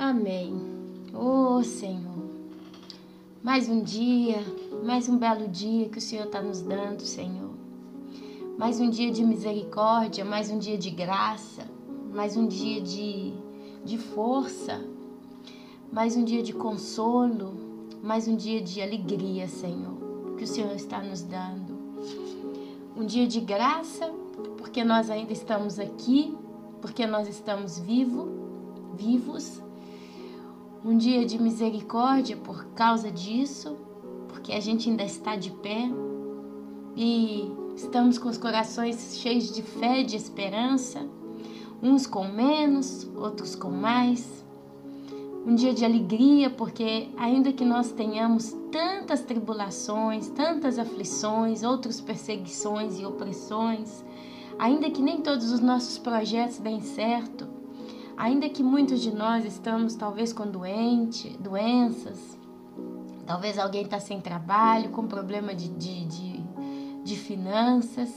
Amém. Ô Senhor, mais um dia, mais um belo dia que o Senhor está nos dando, Senhor. Mais um dia de misericórdia, mais um dia de graça, mais um dia de força, mais um dia de consolo, mais um dia de alegria, Senhor, que o Senhor está nos dando. Um dia de graça, porque nós ainda estamos aqui, porque nós estamos vivos. Um dia de misericórdia por causa disso, porque a gente ainda está de pé e estamos com os corações cheios de fé e de esperança, uns com menos, outros com mais. Um dia de alegria, porque ainda que nós tenhamos tantas tribulações, tantas aflições, outras perseguições e opressões, ainda que nem todos os nossos projetos deem certo, ainda que muitos de nós estamos talvez com doenças, talvez alguém está sem trabalho, com problema de finanças.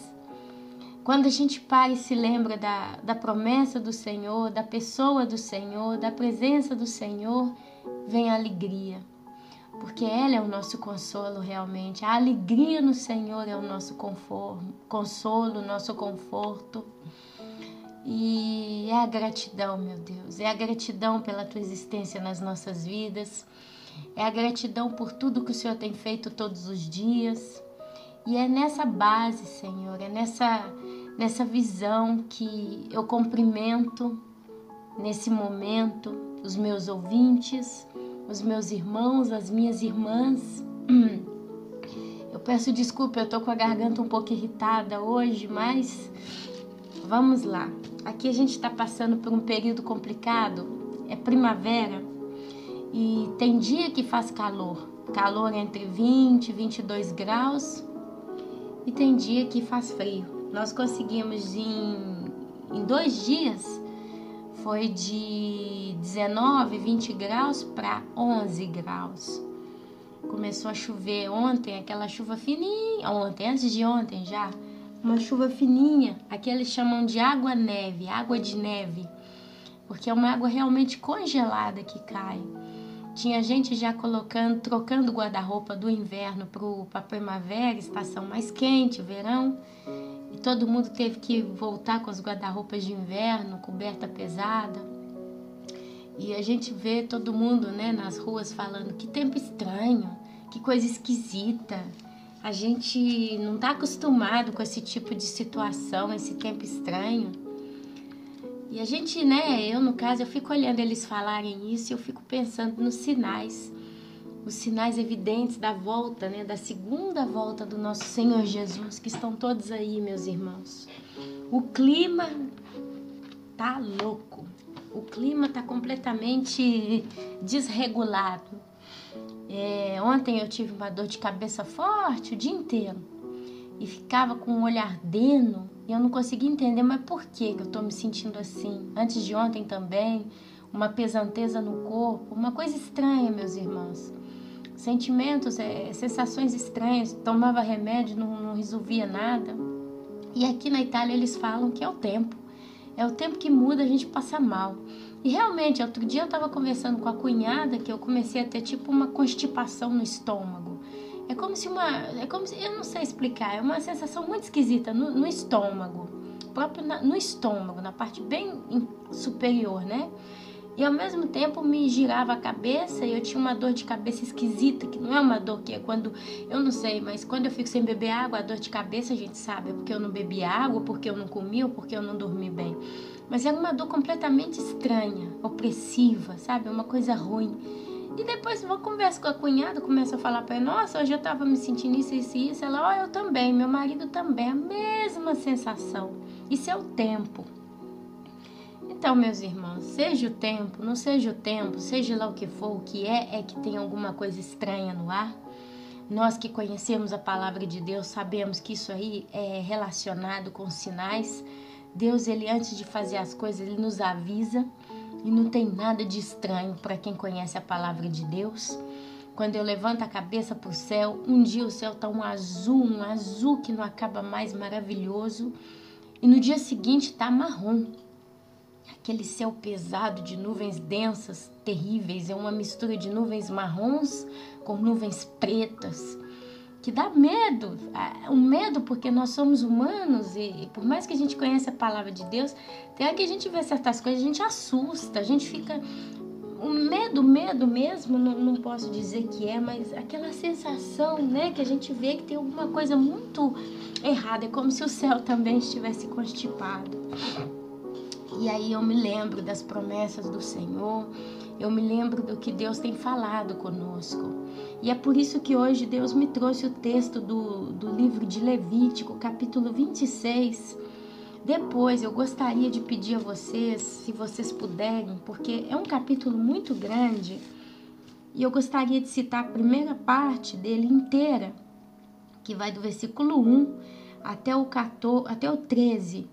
Quando a gente para e se lembra da promessa do Senhor, da pessoa do Senhor, da presença do Senhor, vem a alegria. Porque ela é o nosso consolo realmente. A alegria no Senhor é o nosso consolo, o nosso conforto. E é a gratidão, meu Deus, é a gratidão pela Tua existência nas nossas vidas, é a gratidão por tudo que o Senhor tem feito todos os dias. E é nessa base, Senhor, é nessa visão que eu cumprimento nesse momento os meus ouvintes, os meus irmãos, as minhas irmãs. Eu peço desculpa, eu tô com a garganta um pouco irritada hoje, mas vamos lá. Aqui a gente está passando por um período complicado, é primavera e tem dia que faz calor entre 20 e 22 graus e tem dia que faz frio. Nós conseguimos em 2 dias, foi de 19, 20 graus para 11 graus. Começou a chover ontem, aquela chuva fininha, antes de ontem já, uma chuva fininha, aqui eles chamam de água de neve, porque é uma água realmente congelada que cai. Tinha gente já trocando o guarda-roupa do inverno para a primavera, estação mais quente, verão, e todo mundo teve que voltar com os guarda-roupas de inverno, coberta pesada. E a gente vê todo mundo, né, nas ruas falando que tempo estranho, que coisa esquisita. A gente não está acostumado com esse tipo de situação, esse tempo estranho. E a gente, né, eu no caso, eu fico olhando eles falarem isso e eu fico pensando nos sinais. Os sinais evidentes da volta, né, da segunda volta do nosso Senhor Jesus, que estão todos aí, meus irmãos. O clima tá louco. O clima tá completamente desregulado. Ontem eu tive uma dor de cabeça forte o dia inteiro e ficava com o olho ardendo e eu não conseguia entender, mas por que eu tô me sentindo assim? Antes de ontem também, uma pesanteza no corpo, uma coisa estranha, meus irmãos. Sentimentos, sensações estranhas, tomava remédio, não resolvia nada. E aqui na Itália eles falam que é o tempo que muda, a gente passa mal. E realmente, outro dia eu estava conversando com a cunhada que eu comecei a ter tipo uma constipação no estômago. É como se eu não sei explicar, é uma sensação muito esquisita no estômago, próprio no estômago, na parte bem superior, né? E ao mesmo tempo me girava a cabeça e eu tinha uma dor de cabeça esquisita, que não é uma dor que é quando, eu não sei, mas quando eu fico sem beber água, a dor de cabeça a gente sabe, é porque eu não bebi água, porque eu não comi ou porque eu não dormi bem. Mas era uma dor completamente estranha, opressiva, sabe? Uma coisa ruim. E depois eu converso com a cunhada, começo a falar para ela, nossa, hoje eu tava me sentindo isso. Ela, eu também, meu marido também, a mesma sensação. Isso é o tempo. Então, meus irmãos, seja o tempo, não seja o tempo, seja lá o que for, o que é que tem alguma coisa estranha no ar. Nós que conhecemos a palavra de Deus, sabemos que isso aí é relacionado com sinais. Deus, ele antes de fazer as coisas, ele nos avisa e não tem nada de estranho para quem conhece a palavra de Deus. Quando eu levanto a cabeça para o céu, um dia o céu está um azul que não acaba mais, maravilhoso, e no dia seguinte está marrom. aquele céu pesado de nuvens densas, terríveis, é uma mistura de nuvens marrons com nuvens pretas, que dá medo, um medo porque nós somos humanos e por mais que a gente conheça a palavra de Deus, tem hora que a gente vê certas coisas, a gente assusta, a gente fica... O medo mesmo, não posso dizer que é, mas aquela sensação, né, que a gente vê que tem alguma coisa muito errada, é como se o céu também estivesse constipado. E aí eu me lembro das promessas do Senhor, eu me lembro do que Deus tem falado conosco. E é por isso que hoje Deus me trouxe o texto do livro de Levítico, capítulo 26. Depois eu gostaria de pedir a vocês, se vocês puderem, porque é um capítulo muito grande, e eu gostaria de citar a primeira parte dele inteira, que vai do versículo 1 até o 13.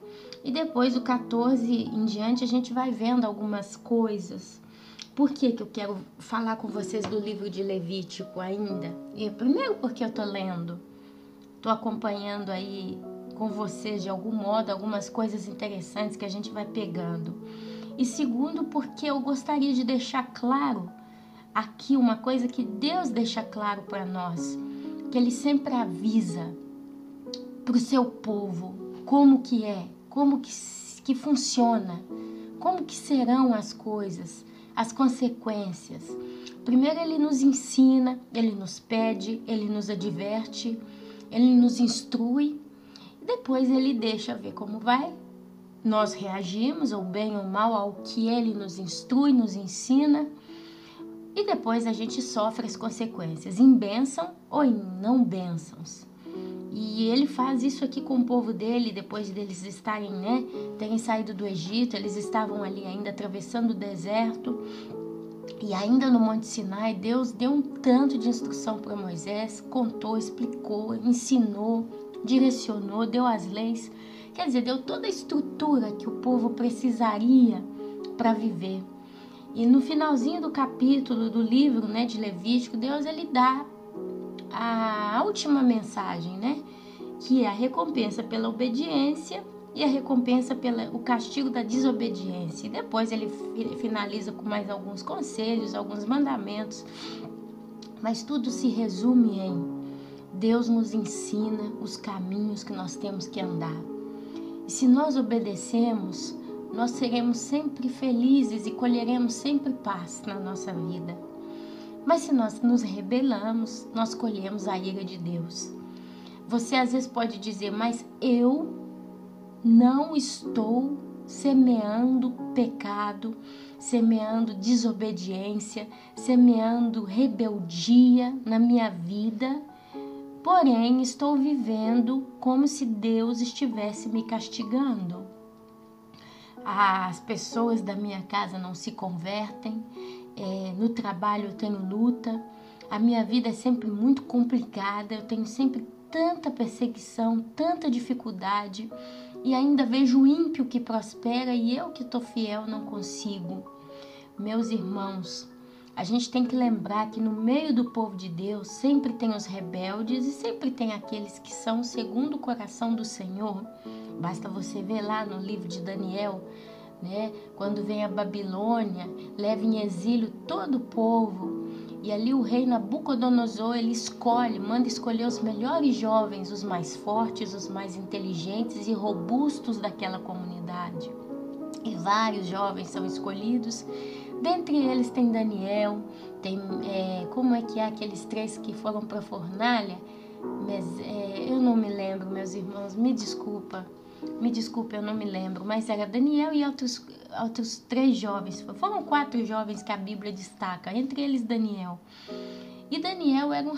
E depois do 14 em diante a gente vai vendo algumas coisas. Por que eu quero falar com vocês do livro de Levítico ainda? Primeiro porque eu estou lendo, estou acompanhando aí com vocês de algum modo algumas coisas interessantes que a gente vai pegando. E segundo porque eu gostaria de deixar claro aqui uma coisa que Deus deixa claro para nós, que Ele sempre avisa para o seu povo como que é, como que funciona, como que serão as coisas, as consequências. Primeiro Ele nos ensina, Ele nos pede, Ele nos adverte, Ele nos instrui, e depois Ele deixa ver como vai. Nós reagimos, ou bem ou mal, ao que Ele nos instrui, nos ensina, e depois a gente sofre as consequências, em bênção ou em não bênçãos. E Ele faz isso aqui com o povo dele, depois deles estarem, terem saído do Egito, eles estavam ali ainda atravessando o deserto, e ainda no Monte Sinai, Deus deu um tanto de instrução para Moisés, contou, explicou, ensinou, direcionou, deu as leis, quer dizer, deu toda a estrutura que o povo precisaria para viver. E no finalzinho do capítulo do livro, de Levítico, Deus ele dá a última mensagem, que é a recompensa pela obediência e a recompensa pelo castigo da desobediência. E depois ele finaliza com mais alguns conselhos, alguns mandamentos, mas tudo se resume em Deus nos ensina os caminhos que nós temos que andar. E se nós obedecemos, nós seremos sempre felizes e colheremos sempre paz na nossa vida. Mas se nós nos rebelamos, nós colhemos a ira de Deus. Você às vezes pode dizer, mas eu não estou semeando pecado, semeando desobediência, semeando rebeldia na minha vida, porém estou vivendo como se Deus estivesse me castigando. As pessoas da minha casa não se convertem, no trabalho eu tenho luta, a minha vida é sempre muito complicada, eu tenho sempre tanta perseguição, tanta dificuldade, e ainda vejo o ímpio que prospera e eu que estou fiel não consigo. Meus irmãos, a gente tem que lembrar que no meio do povo de Deus sempre tem os rebeldes e sempre tem aqueles que são segundo o coração do Senhor. Basta você ver lá no livro de Daniel, quando vem a Babilônia, leva em exílio todo o povo. E ali o rei Nabucodonosor, ele manda escolher os melhores jovens, os mais fortes, os mais inteligentes e robustos daquela comunidade. E vários jovens são escolhidos. Dentre eles tem Daniel, tem, como é que é aqueles 3 que foram para a fornalha? Mas eu não me lembro, meus irmãos, me desculpa, eu não me lembro, mas era Daniel e outros 3 jovens, foram 4 jovens que a Bíblia destaca, entre eles Daniel. E Daniel era um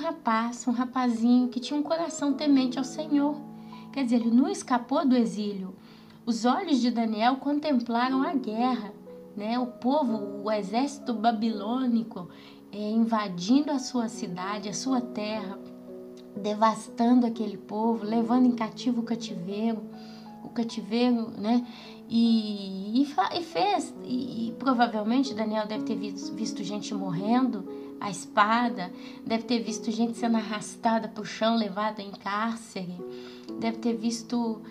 rapazinho que tinha um coração temente ao Senhor, quer dizer, ele não escapou do exílio. Os olhos de Daniel contemplaram a guerra, o povo, o exército babilônico invadindo a sua cidade, a sua terra, devastando aquele povo, levando em cativo o cativeiro, e provavelmente Daniel deve ter visto gente morrendo à espada, deve ter visto gente sendo arrastada para o chão, levada em cárcere, deve ter visto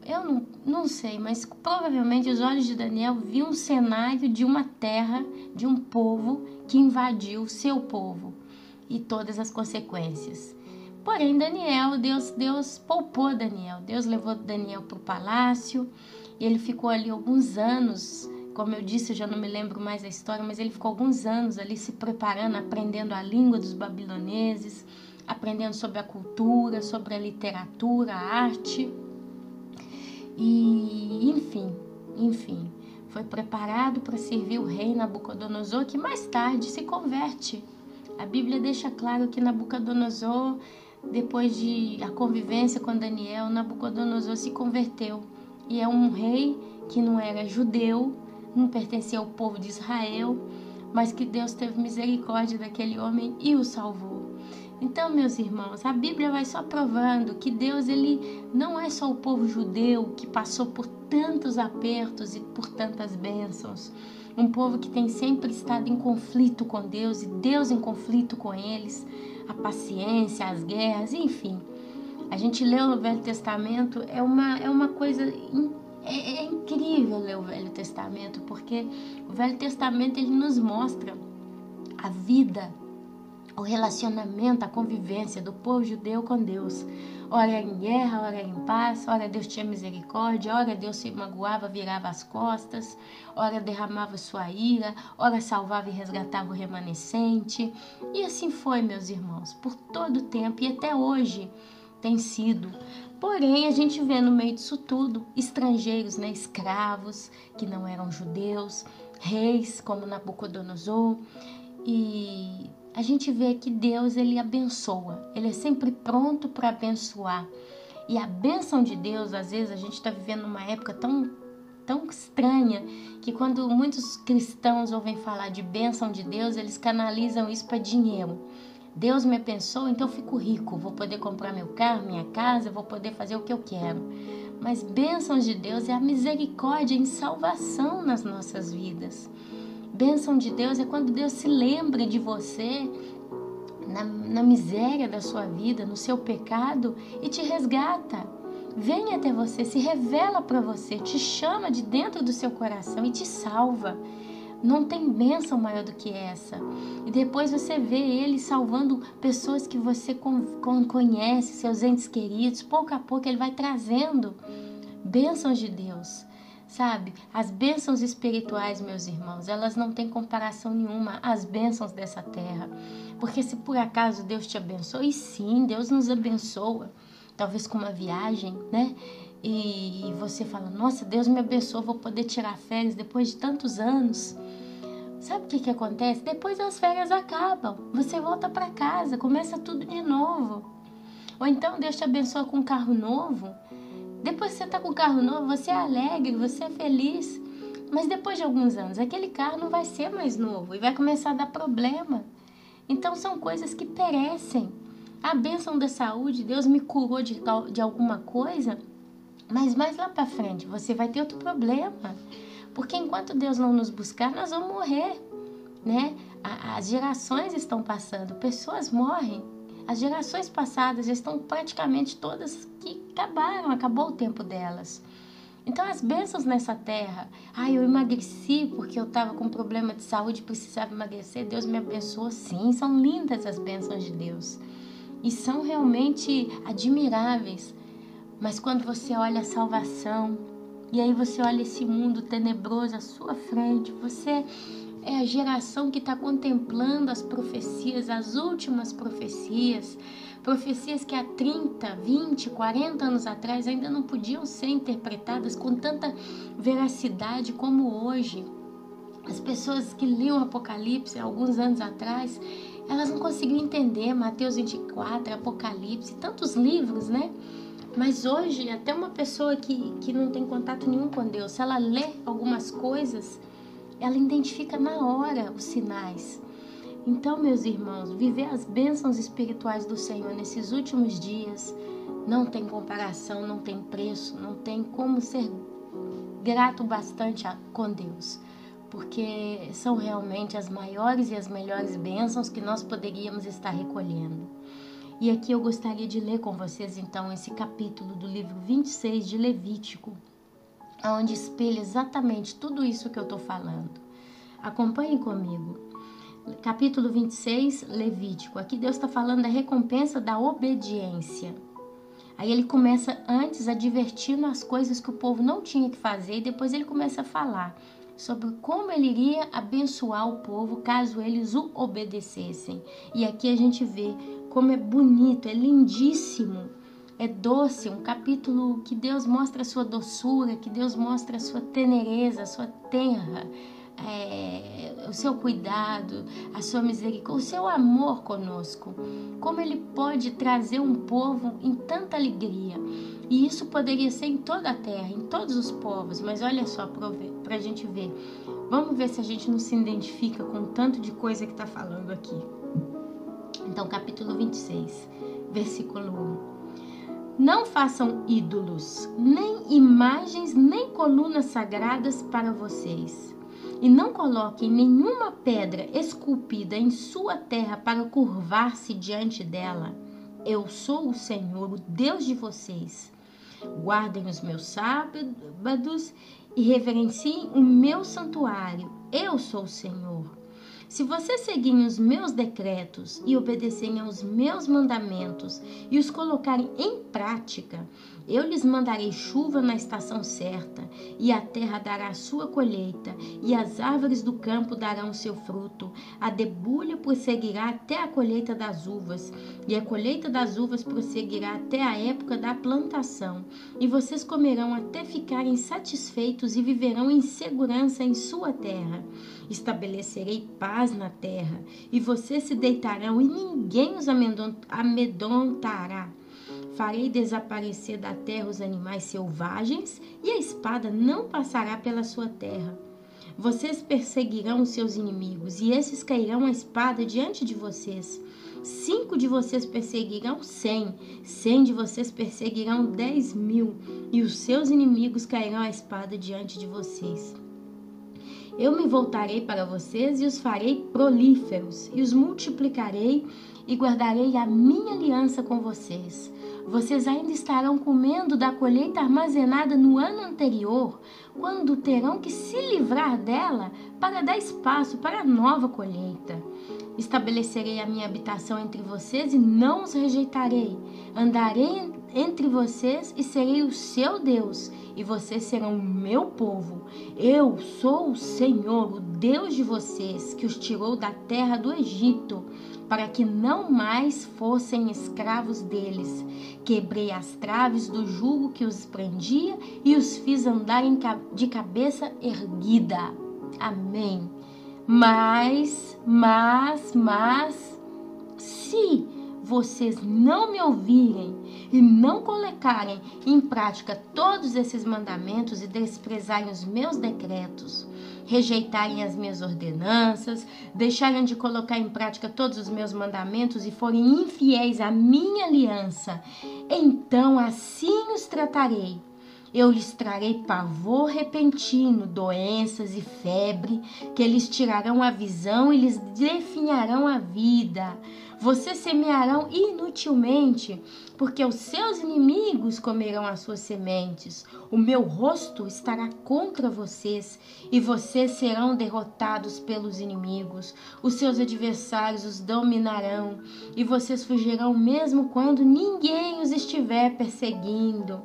eu não sei, mas provavelmente os olhos de Daniel viam um cenário de uma terra, de um povo que invadiu o seu povo e todas as consequências. Porém, Deus poupou Daniel. Deus levou Daniel para o palácio. Ele ficou ali alguns anos. Como eu disse, eu já não me lembro mais a história, mas ele ficou alguns anos ali se preparando, aprendendo a língua dos babiloneses, aprendendo sobre a cultura, sobre a literatura, a arte. E, enfim, foi preparado para servir o rei Nabucodonosor, que mais tarde se converte. A Bíblia deixa claro que Nabucodonosor, depois de a convivência com Daniel, Nabucodonosor se converteu. E é um rei que não era judeu, não pertencia ao povo de Israel, mas que Deus teve misericórdia daquele homem e o salvou. Então, meus irmãos, a Bíblia vai só provando que Deus, ele não é só o povo judeu que passou por tantos apertos e por tantas bênçãos. Um povo que tem sempre estado em conflito com Deus e Deus em conflito com eles, a paciência, as guerras, enfim. A gente lê o Velho Testamento, é uma coisa é incrível ler o Velho Testamento, porque o Velho Testamento ele nos mostra a vida, o relacionamento, a convivência do povo judeu com Deus. Ora era em guerra, ora era em paz, ora Deus tinha misericórdia, ora Deus se magoava, virava as costas, ora derramava sua ira, ora salvava e resgatava o remanescente. E assim foi, meus irmãos, por todo o tempo e até hoje tem sido. Porém, a gente vê no meio disso tudo estrangeiros, né, escravos que não eram judeus, reis como Nabucodonosor, e a gente vê que Deus, ele abençoa, ele é sempre pronto para abençoar. E a bênção de Deus, às vezes a gente está vivendo uma época tão estranha, que quando muitos cristãos ouvem falar de bênção de Deus, eles canalizam isso para dinheiro. Deus me abençoa, então eu fico rico, vou poder comprar meu carro, minha casa, vou poder fazer o que eu quero. Mas bênçãos de Deus é a misericórdia em salvação nas nossas vidas. Bênção de Deus é quando Deus se lembra de você na miséria da sua vida, no seu pecado e te resgata. Vem até você, se revela para você, te chama de dentro do seu coração e te salva. Não tem bênção maior do que essa. E depois você vê Ele salvando pessoas que você conhece, seus entes queridos. Pouco a pouco Ele vai trazendo bênçãos de Deus. Sabe? As bênçãos espirituais, meus irmãos, elas não têm comparação nenhuma às bênçãos dessa terra. Porque se por acaso Deus te abençoa, e sim, Deus nos abençoa, talvez com uma viagem, né? E você fala, nossa, Deus me abençoou, vou poder tirar férias depois de tantos anos. Sabe o que acontece? Depois as férias acabam, você volta para casa, começa tudo de novo. Ou então Deus te abençoa com um carro novo. Depois que você está com o carro novo, você é alegre, você é feliz. Mas depois de alguns anos, aquele carro não vai ser mais novo e vai começar a dar problema. Então são coisas que perecem. A bênção da saúde, Deus me curou de alguma coisa, mas mais lá para frente você vai ter outro problema. Porque enquanto Deus não nos buscar, nós vamos morrer, né? As gerações estão passando, pessoas morrem. As gerações passadas já estão praticamente todas que acabou o tempo delas. Então as bênçãos nessa terra, eu emagreci porque eu estava com problema de saúde e precisava emagrecer, Deus me abençoou, sim, são lindas as bênçãos de Deus. E são realmente admiráveis. Mas quando você olha a salvação, e aí você olha esse mundo tenebroso à sua frente, você é a geração que está contemplando as profecias, as últimas profecias que há 30, 20, 40 anos atrás ainda não podiam ser interpretadas com tanta veracidade como hoje. As pessoas que liam o Apocalipse alguns anos atrás, elas não conseguiam entender Mateus 24, Apocalipse, tantos livros, né? Mas hoje, até uma pessoa que não tem contato nenhum com Deus, se ela lê algumas coisas, ela identifica na hora os sinais. Então, meus irmãos, viver as bênçãos espirituais do Senhor nesses últimos dias não tem comparação, não tem preço, não tem como ser grato bastante com Deus, porque são realmente as maiores e as melhores bênçãos que nós poderíamos estar recolhendo. E aqui eu gostaria de ler com vocês, então, esse capítulo do livro 26 de Levítico, onde espelha exatamente tudo isso que eu estou falando. Acompanhem comigo. Capítulo 26, Levítico. Aqui Deus está falando da recompensa da obediência. Aí ele começa antes advertindo as coisas que o povo não tinha que fazer, e depois ele começa a falar sobre como ele iria abençoar o povo caso eles o obedecessem. E aqui a gente vê como é bonito, é lindíssimo, é doce, um capítulo que Deus mostra a sua doçura, que Deus mostra a sua tenereza, a sua tenra, o seu cuidado, a sua misericórdia, o seu amor conosco. Como ele pode trazer um povo em tanta alegria. E isso poderia ser em toda a terra, em todos os povos. Mas olha só, para a gente ver. Vamos ver se a gente não se identifica com o tanto de coisa que está falando aqui. Então, capítulo 26, versículo 1. Não façam ídolos, nem imagens, nem colunas sagradas para vocês. E não coloquem nenhuma pedra esculpida em sua terra para curvar-se diante dela. Eu sou o Senhor, o Deus de vocês. Guardem os meus sábados e reverenciem o meu santuário. Eu sou o Senhor. Se vocês seguirem os meus decretos e obedecerem aos meus mandamentos e os colocarem em prática, eu lhes mandarei chuva na estação certa, e a terra dará a sua colheita, e as árvores do campo darão o seu fruto. A debulha prosseguirá até a colheita das uvas, e a colheita das uvas prosseguirá até a época da plantação. E vocês comerão até ficarem satisfeitos e viverão em segurança em sua terra. Estabelecerei paz na terra, e vocês se deitarão e ninguém os amedrontará. Farei desaparecer da terra os animais selvagens, e a espada não passará pela sua terra. Vocês perseguirão os seus inimigos, e esses cairão a espada diante de vocês. 5 de vocês perseguirão 100, 100 de vocês perseguirão 10.000, e os seus inimigos cairão a espada diante de vocês. Eu me voltarei para vocês e os farei prolíferos, e os multiplicarei e guardarei a minha aliança com vocês. Vocês ainda estarão comendo da colheita armazenada no ano anterior, quando terão que se livrar dela para dar espaço para a nova colheita. Estabelecerei a minha habitação entre vocês e não os rejeitarei. Andarei entre vocês e serei o seu Deus, e vocês serão o meu povo. Eu sou o Senhor, o Deus de vocês, que os tirou da terra do Egito, para que não mais fossem escravos deles. Quebrei as traves do jugo que os prendia e os fiz andarem de cabeça erguida. Amém. Mas, se vocês não me ouvirem e não colocarem em prática todos esses mandamentos e desprezarem os meus decretos, rejeitarem as minhas ordenanças, deixarem de colocar em prática todos os meus mandamentos e forem infiéis à minha aliança, então assim os tratarei. Eu lhes trarei pavor repentino, doenças e febre, que lhes tirarão a visão e lhes definharão a vida. Vocês semearão inutilmente, porque os seus inimigos comerão as suas sementes. O meu rosto estará contra vocês, e vocês serão derrotados pelos inimigos. Os seus adversários os dominarão, e vocês fugirão mesmo quando ninguém os estiver perseguindo.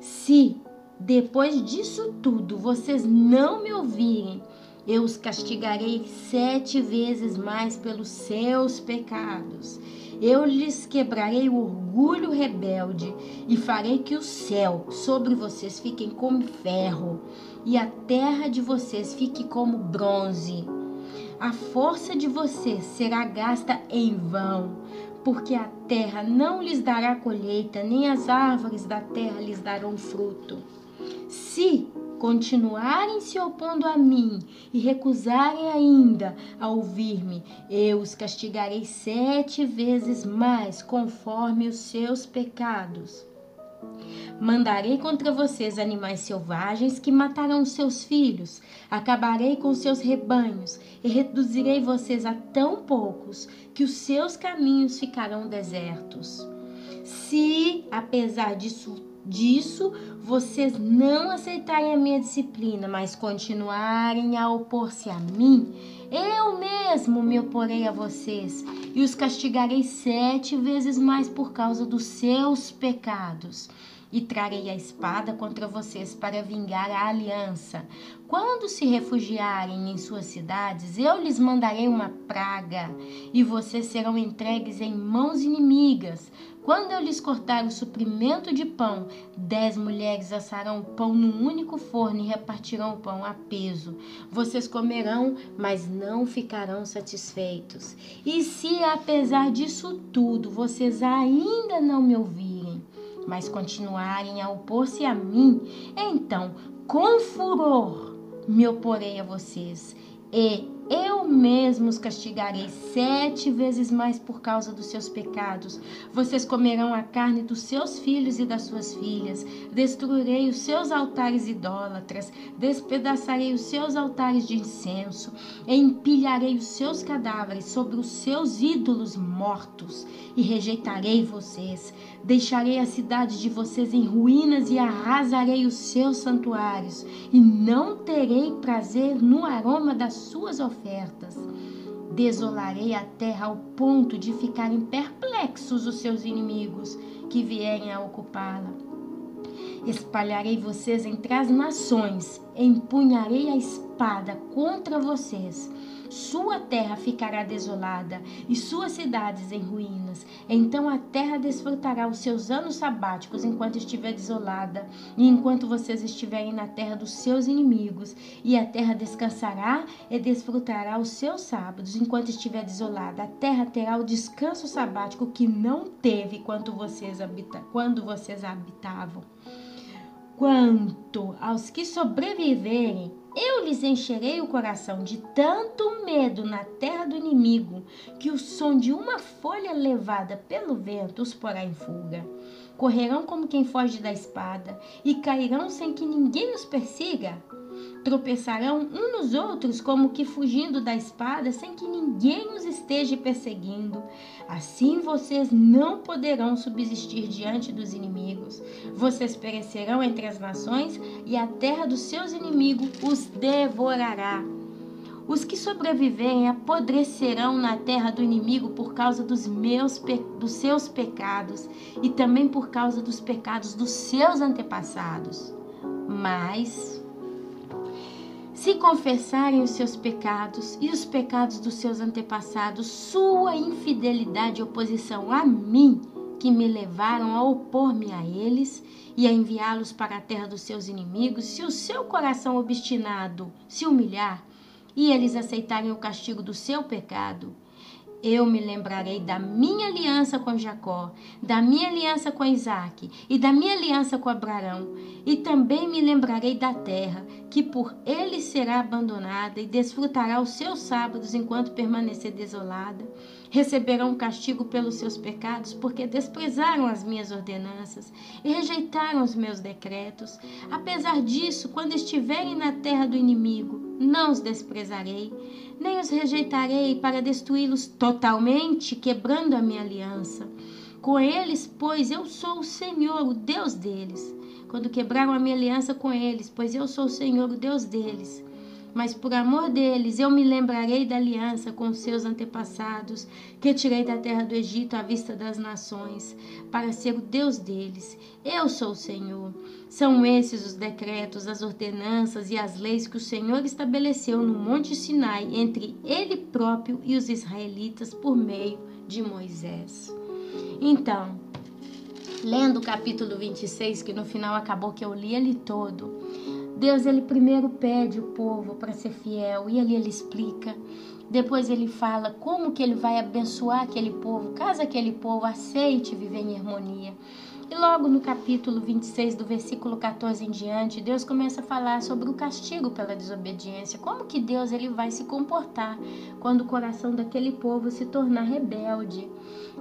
Se, depois disso tudo, vocês não me ouvirem, eu os castigarei 7 vezes mais pelos seus pecados. Eu lhes quebrarei o orgulho rebelde e farei que o céu sobre vocês fique como ferro e a terra de vocês fique como bronze. A força de vocês será gasta em vão, porque a terra não lhes dará colheita, nem as árvores da terra lhes darão fruto. Se continuarem se opondo a mim e recusarem ainda a ouvir-me, eu os castigarei 7 vezes mais, conforme os seus pecados. Mandarei contra vocês animais selvagens que matarão seus filhos, acabarei com seus rebanhos e reduzirei vocês a tão poucos que os seus caminhos ficarão desertos. Se, apesar disso, vocês não aceitarem a minha disciplina, mas continuarem a opor-se a mim, eu mesmo me oporei a vocês e os castigarei 7 vezes mais por causa dos seus pecados. E trarei a espada contra vocês para vingar a aliança. Quando se refugiarem em suas cidades, eu lhes mandarei uma praga, e vocês serão entregues em mãos inimigas. Quando eu lhes cortar o suprimento de pão, 10 mulheres assarão o pão num único forno e repartirão o pão a peso. Vocês comerão, mas não ficarão satisfeitos. E se, apesar disso tudo, vocês ainda não me ouvirem, mas continuarem a opor-se a mim, então, com furor, me oporei a vocês, e eu mesmo os castigarei 7 vezes mais por causa dos seus pecados. Vocês comerão a carne dos seus filhos e das suas filhas. Destruirei os seus altares idólatras, despedaçarei os seus altares de incenso, e empilharei os seus cadáveres sobre os seus ídolos mortos, e rejeitarei vocês. Deixarei a cidade de vocês em ruínas e arrasarei os seus santuários, e não terei prazer no aroma das suas ofertas. Desolarei a terra ao ponto de ficarem perplexos os seus inimigos que vierem a ocupá-la. Espalharei vocês entre as nações, empunharei a espada contra vocês. Sua terra ficará desolada e suas cidades em ruínas. Então a terra desfrutará os seus anos sabáticos enquanto estiver desolada e enquanto vocês estiverem na terra dos seus inimigos. E a terra descansará e desfrutará os seus sábados enquanto estiver desolada. A terra terá o descanso sabático que não teve quando vocês a habitavam. Quanto aos que sobreviverem, eu lhes encherei o coração de tanto medo na terra do inimigo, que o som de uma folha levada pelo vento os porá em fuga. Correrão como quem foge da espada e cairão sem que ninguém os persiga. Tropeçarão uns nos outros como que fugindo da espada sem que ninguém os esteja perseguindo. Assim vocês não poderão subsistir diante dos inimigos. Vocês perecerão entre as nações e a terra dos seus inimigos os devorará. Os que sobreviverem apodrecerão na terra do inimigo por causa dos seus pecados e também por causa dos pecados dos seus antepassados. Mas se confessarem os seus pecados e os pecados dos seus antepassados, sua infidelidade e oposição a mim, que me levaram a opor-me a eles e a enviá-los para a terra dos seus inimigos, se o seu coração obstinado se humilhar e eles aceitarem o castigo do seu pecado, eu me lembrarei da minha aliança com Jacó, da minha aliança com Isaque e da minha aliança com Abraão. E também me lembrarei da terra, que por ele será abandonada e desfrutará os seus sábados enquanto permanecer desolada. Receberão castigo pelos seus pecados, porque desprezaram as minhas ordenanças e rejeitaram os meus decretos. Apesar disso, quando estiverem na terra do inimigo, não os desprezarei, nem os rejeitarei para destruí-los totalmente, quebrando a minha aliança com eles, pois eu sou o Senhor, o Deus deles. Quando quebraram a minha aliança com eles, pois eu sou o Senhor, o Deus deles. Mas por amor deles, eu me lembrarei da aliança com os seus antepassados, que tirei da terra do Egito à vista das nações, para ser o Deus deles. Eu sou o Senhor. São esses os decretos, as ordenanças e as leis que o Senhor estabeleceu no Monte Sinai entre ele próprio e os israelitas por meio de Moisés. Então, lendo o capítulo 26, que no final acabou que eu li ele todo, Deus, ele primeiro pede o povo para ser fiel e ali ele explica. Depois ele fala como que ele vai abençoar aquele povo, caso aquele povo aceite viver em harmonia. E logo no capítulo 26, do versículo 14 em diante, Deus começa a falar sobre o castigo pela desobediência. Como que Deus ele vai se comportar quando o coração daquele povo se tornar rebelde.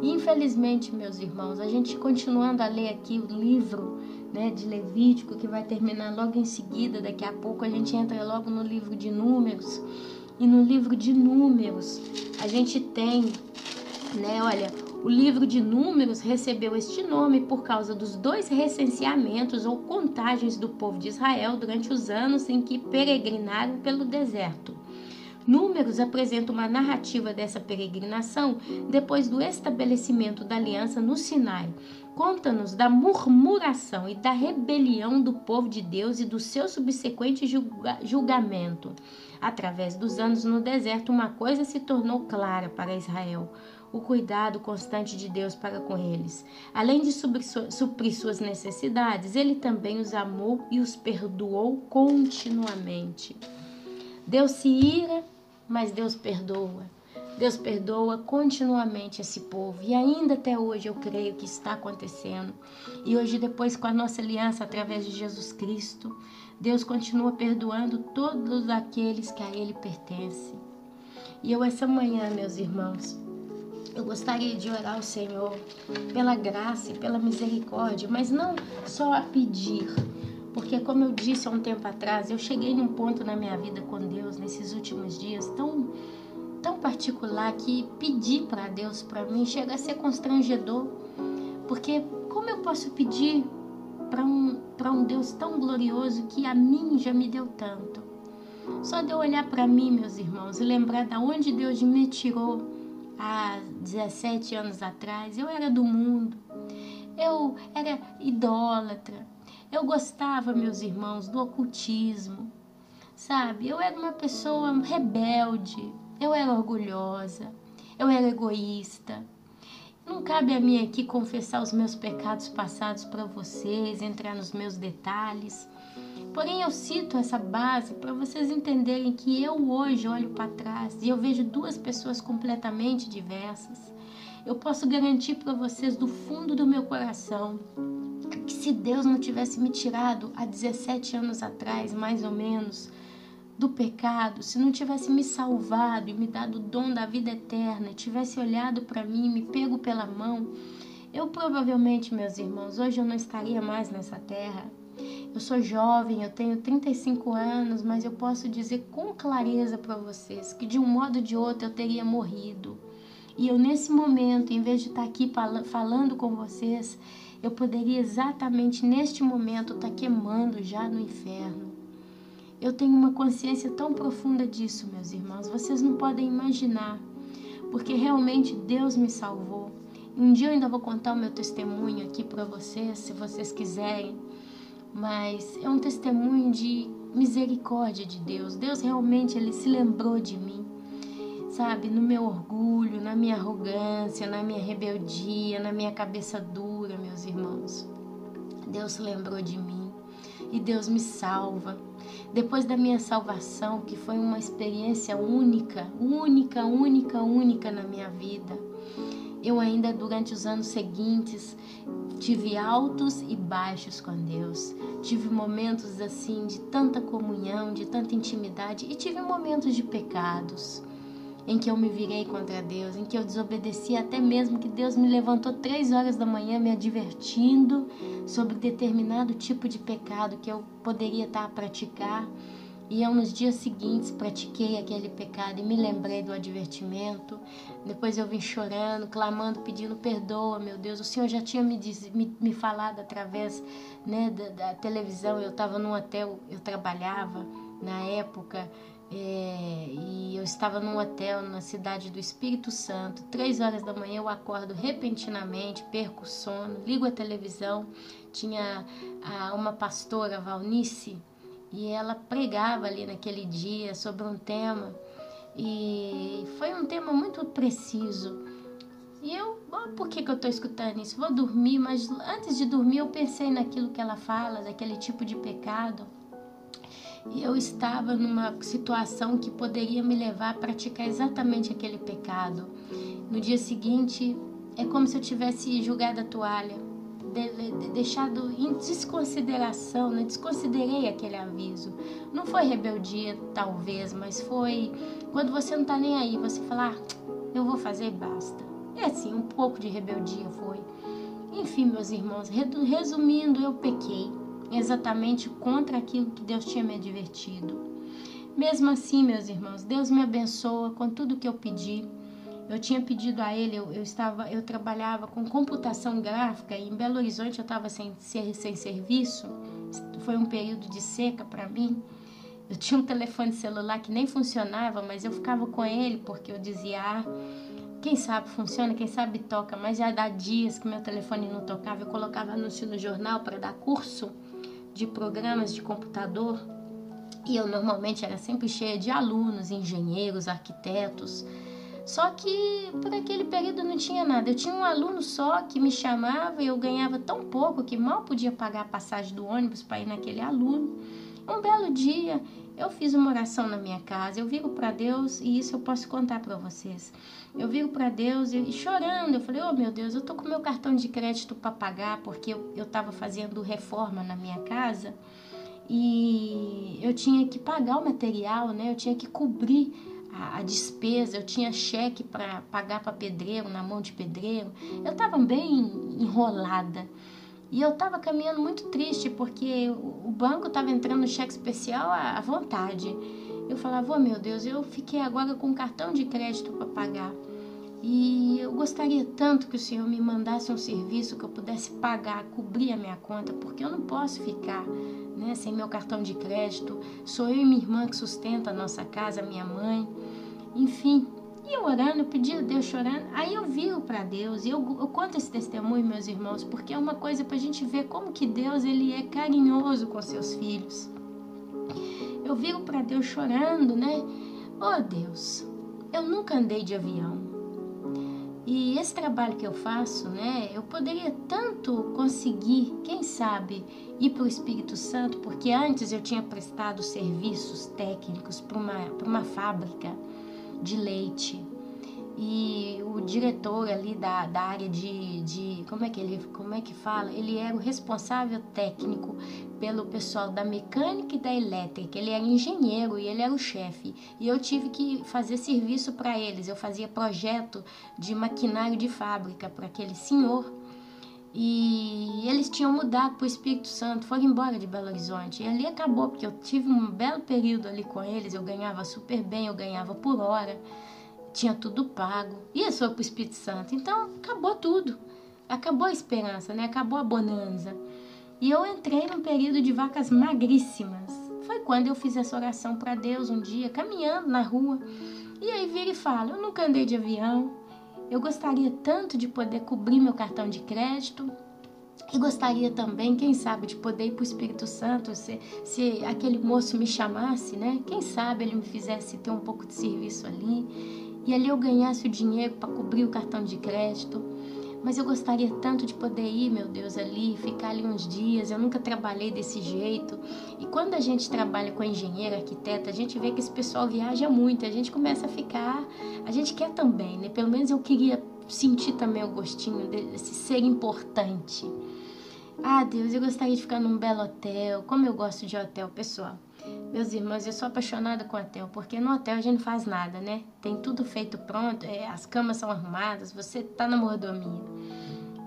E infelizmente, meus irmãos, a gente continuando a ler aqui o livro, né, de Levítico, que vai terminar logo em seguida, daqui a pouco a gente entra logo no livro de Números. E no livro de Números a gente tem, né, olha, o livro de Números recebeu este nome por causa dos 2 recenseamentos ou contagens do povo de Israel durante os anos em que peregrinaram pelo deserto. Números apresenta uma narrativa dessa peregrinação depois do estabelecimento da aliança no Sinai. Conta-nos da murmuração e da rebelião do povo de Deus e do seu subsequente julgamento. Através dos anos no deserto, uma coisa se tornou clara para Israel: o cuidado constante de Deus para com eles. Além de suprir suas necessidades, ele também os amou e os perdoou continuamente. Deus se ira, mas Deus perdoa. Deus perdoa continuamente esse povo. E ainda até hoje eu creio que está acontecendo. E hoje, depois, com a nossa aliança através de Jesus Cristo, Deus continua perdoando todos aqueles que a Ele pertencem. E eu essa manhã, meus irmãos, eu gostaria de orar ao Senhor pela graça e pela misericórdia, mas não só a pedir. Porque, como eu disse há um tempo atrás, eu cheguei num ponto na minha vida com Deus, nesses últimos dias, tão particular, que pedir para Deus, para mim, chega a ser constrangedor. Porque como eu posso pedir para um Deus tão glorioso que a mim já me deu tanto? Só de eu olhar para mim, meus irmãos, e lembrar de onde Deus me tirou há 17 anos atrás. Eu era do mundo, eu era idólatra, eu gostava, meus irmãos, do ocultismo, sabe? Eu era uma pessoa rebelde, eu era orgulhosa, eu era egoísta. Não cabe a mim aqui confessar os meus pecados passados para vocês, entrar nos meus detalhes. Porém, eu cito essa base para vocês entenderem que eu hoje olho para trás e eu vejo 2 pessoas completamente diversas. Eu posso garantir para vocês do fundo do meu coração que se Deus não tivesse me tirado há 17 anos atrás, mais ou menos, do pecado, se não tivesse me salvado e me dado o dom da vida eterna, e tivesse olhado para mim, me pego pela mão, eu provavelmente, meus irmãos, hoje eu não estaria mais nessa terra. Eu sou jovem, eu tenho 35 anos, mas eu posso dizer com clareza para vocês que de um modo ou de outro eu teria morrido. E eu nesse momento, em vez de estar aqui falando com vocês, eu poderia exatamente neste momento estar queimando já no inferno. Eu tenho uma consciência tão profunda disso, meus irmãos, vocês não podem imaginar, porque realmente Deus me salvou. Um dia eu ainda vou contar o meu testemunho aqui para vocês, se vocês quiserem, mas é um testemunho de misericórdia de Deus. Deus realmente, Ele se lembrou de mim, sabe, no meu orgulho, na minha arrogância, na minha rebeldia, na minha cabeça dura, meus irmãos. Deus se lembrou de mim e Deus me salva. Depois da minha salvação, que foi uma experiência única na minha vida, eu ainda durante os anos seguintes tive altos e baixos com Deus. Tive momentos assim de tanta comunhão, de tanta intimidade, e tive momentos de pecados em que eu me virei contra Deus, em que eu desobedeci, até mesmo que Deus me levantou 3 horas da manhã me advertindo sobre determinado tipo de pecado que eu poderia estar a praticar. E eu nos dias seguintes pratiquei aquele pecado e me lembrei do advertimento. Depois eu vim chorando, clamando, pedindo perdoa, meu Deus. O Senhor já tinha me falado através, né, da televisão. Eu estava num hotel, eu trabalhava na época, e eu estava num hotel na cidade do Espírito Santo. 3 horas da manhã eu acordo repentinamente, perco o sono, ligo a televisão. Tinha uma pastora, Valnice, e ela pregava ali naquele dia sobre um tema, e foi um tema muito preciso. E eu, por que eu estou escutando isso? Vou dormir, mas antes de dormir eu pensei naquilo que ela fala, daquele tipo de pecado. E eu estava numa situação que poderia me levar a praticar exatamente aquele pecado. No dia seguinte, é como se eu tivesse jogado a toalha. deixado em desconsideração, né? Desconsiderei aquele aviso. Não foi rebeldia, talvez, mas foi quando você não tá nem aí, você fala, eu vou fazer e basta. É assim, um pouco de rebeldia foi. Enfim, meus irmãos, resumindo, eu pequei exatamente contra aquilo que Deus tinha me advertido. Mesmo assim, meus irmãos, Deus me abençoa com tudo que eu pedi. Eu tinha pedido a Ele, eu trabalhava com computação gráfica e em Belo Horizonte eu estava sem serviço. Foi um período de seca para mim. Eu tinha um telefone celular que nem funcionava, mas eu ficava com ele porque eu dizia, quem sabe funciona, quem sabe toca, mas já dá dias que meu telefone não tocava. Eu colocava anúncio no jornal para dar curso de programas de computador e eu normalmente era sempre cheia de alunos, engenheiros, arquitetos. Só que por aquele período não tinha nada. Eu tinha um aluno só que me chamava e eu ganhava tão pouco que mal podia pagar a passagem do ônibus para ir naquele aluno. Um belo dia eu fiz uma oração na minha casa, eu viro para Deus e isso eu posso contar para vocês. Eu viro para Deus e chorando, eu falei, meu Deus, eu tô com meu cartão de crédito para pagar porque eu estava fazendo reforma na minha casa e eu tinha que pagar o material, né? Eu tinha que cobrir a despesa, eu tinha cheque para pagar para pedreiro, na mão de pedreiro. Eu estava bem enrolada. E eu estava caminhando muito triste, porque o banco estava entrando no cheque especial à vontade. Eu falava, meu Deus, eu fiquei agora com um cartão de crédito para pagar. E eu gostaria tanto que o Senhor me mandasse um serviço que eu pudesse pagar, cobrir a minha conta, porque eu não posso ficar, né, sem meu cartão de crédito. Sou eu e minha irmã que sustenta a nossa casa, minha mãe. Enfim, e eu orando, eu pedi a Deus chorando. Aí eu viro para Deus e eu conto esse testemunho, meus irmãos, porque é uma coisa para a gente ver como que Deus ele é carinhoso com seus filhos. Eu viro para Deus chorando, né? Deus, eu nunca andei de avião. E esse trabalho que eu faço, né? Eu poderia tanto conseguir, quem sabe, ir para o Espírito Santo, porque antes eu tinha prestado serviços técnicos para uma fábrica de leite. E o diretor ali da área de como é que fala? Ele era o responsável técnico pelo pessoal da mecânica e da elétrica. Ele era engenheiro e ele era o chefe. E eu tive que fazer serviço para eles. Eu fazia projeto de maquinário de fábrica para aquele senhor. E eles tinham mudado para o Espírito Santo, foram embora de Belo Horizonte. E ali acabou, porque eu tive um belo período ali com eles. Eu ganhava super bem, eu ganhava por hora. Tinha tudo pago, e eu sou para o Espírito Santo, então acabou tudo, acabou a esperança, né? Acabou a bonança, e eu entrei num período de vacas magríssimas. Foi quando eu fiz essa oração para Deus um dia, caminhando na rua, e aí vira e fala, eu nunca andei de avião, eu gostaria tanto de poder cobrir meu cartão de crédito, e gostaria também, quem sabe, de poder ir para o Espírito Santo, se aquele moço me chamasse, né? Quem sabe ele me fizesse ter um pouco de serviço ali, e ali eu ganhasse o dinheiro para cobrir o cartão de crédito. Mas eu gostaria tanto de poder ir, meu Deus, ali, ficar ali uns dias. Eu nunca trabalhei desse jeito. E quando a gente trabalha com engenheiro, arquiteto, a gente vê que esse pessoal viaja muito. A gente começa a ficar... A gente quer também, né? Pelo menos eu queria sentir também o gostinho desse ser importante. Deus, eu gostaria de ficar num belo hotel. Como eu gosto de hotel, pessoal. Meus irmãos, eu sou apaixonada com hotel, porque no hotel a gente não faz nada, né? Tem tudo feito pronto, as camas são arrumadas, você tá na mordomia.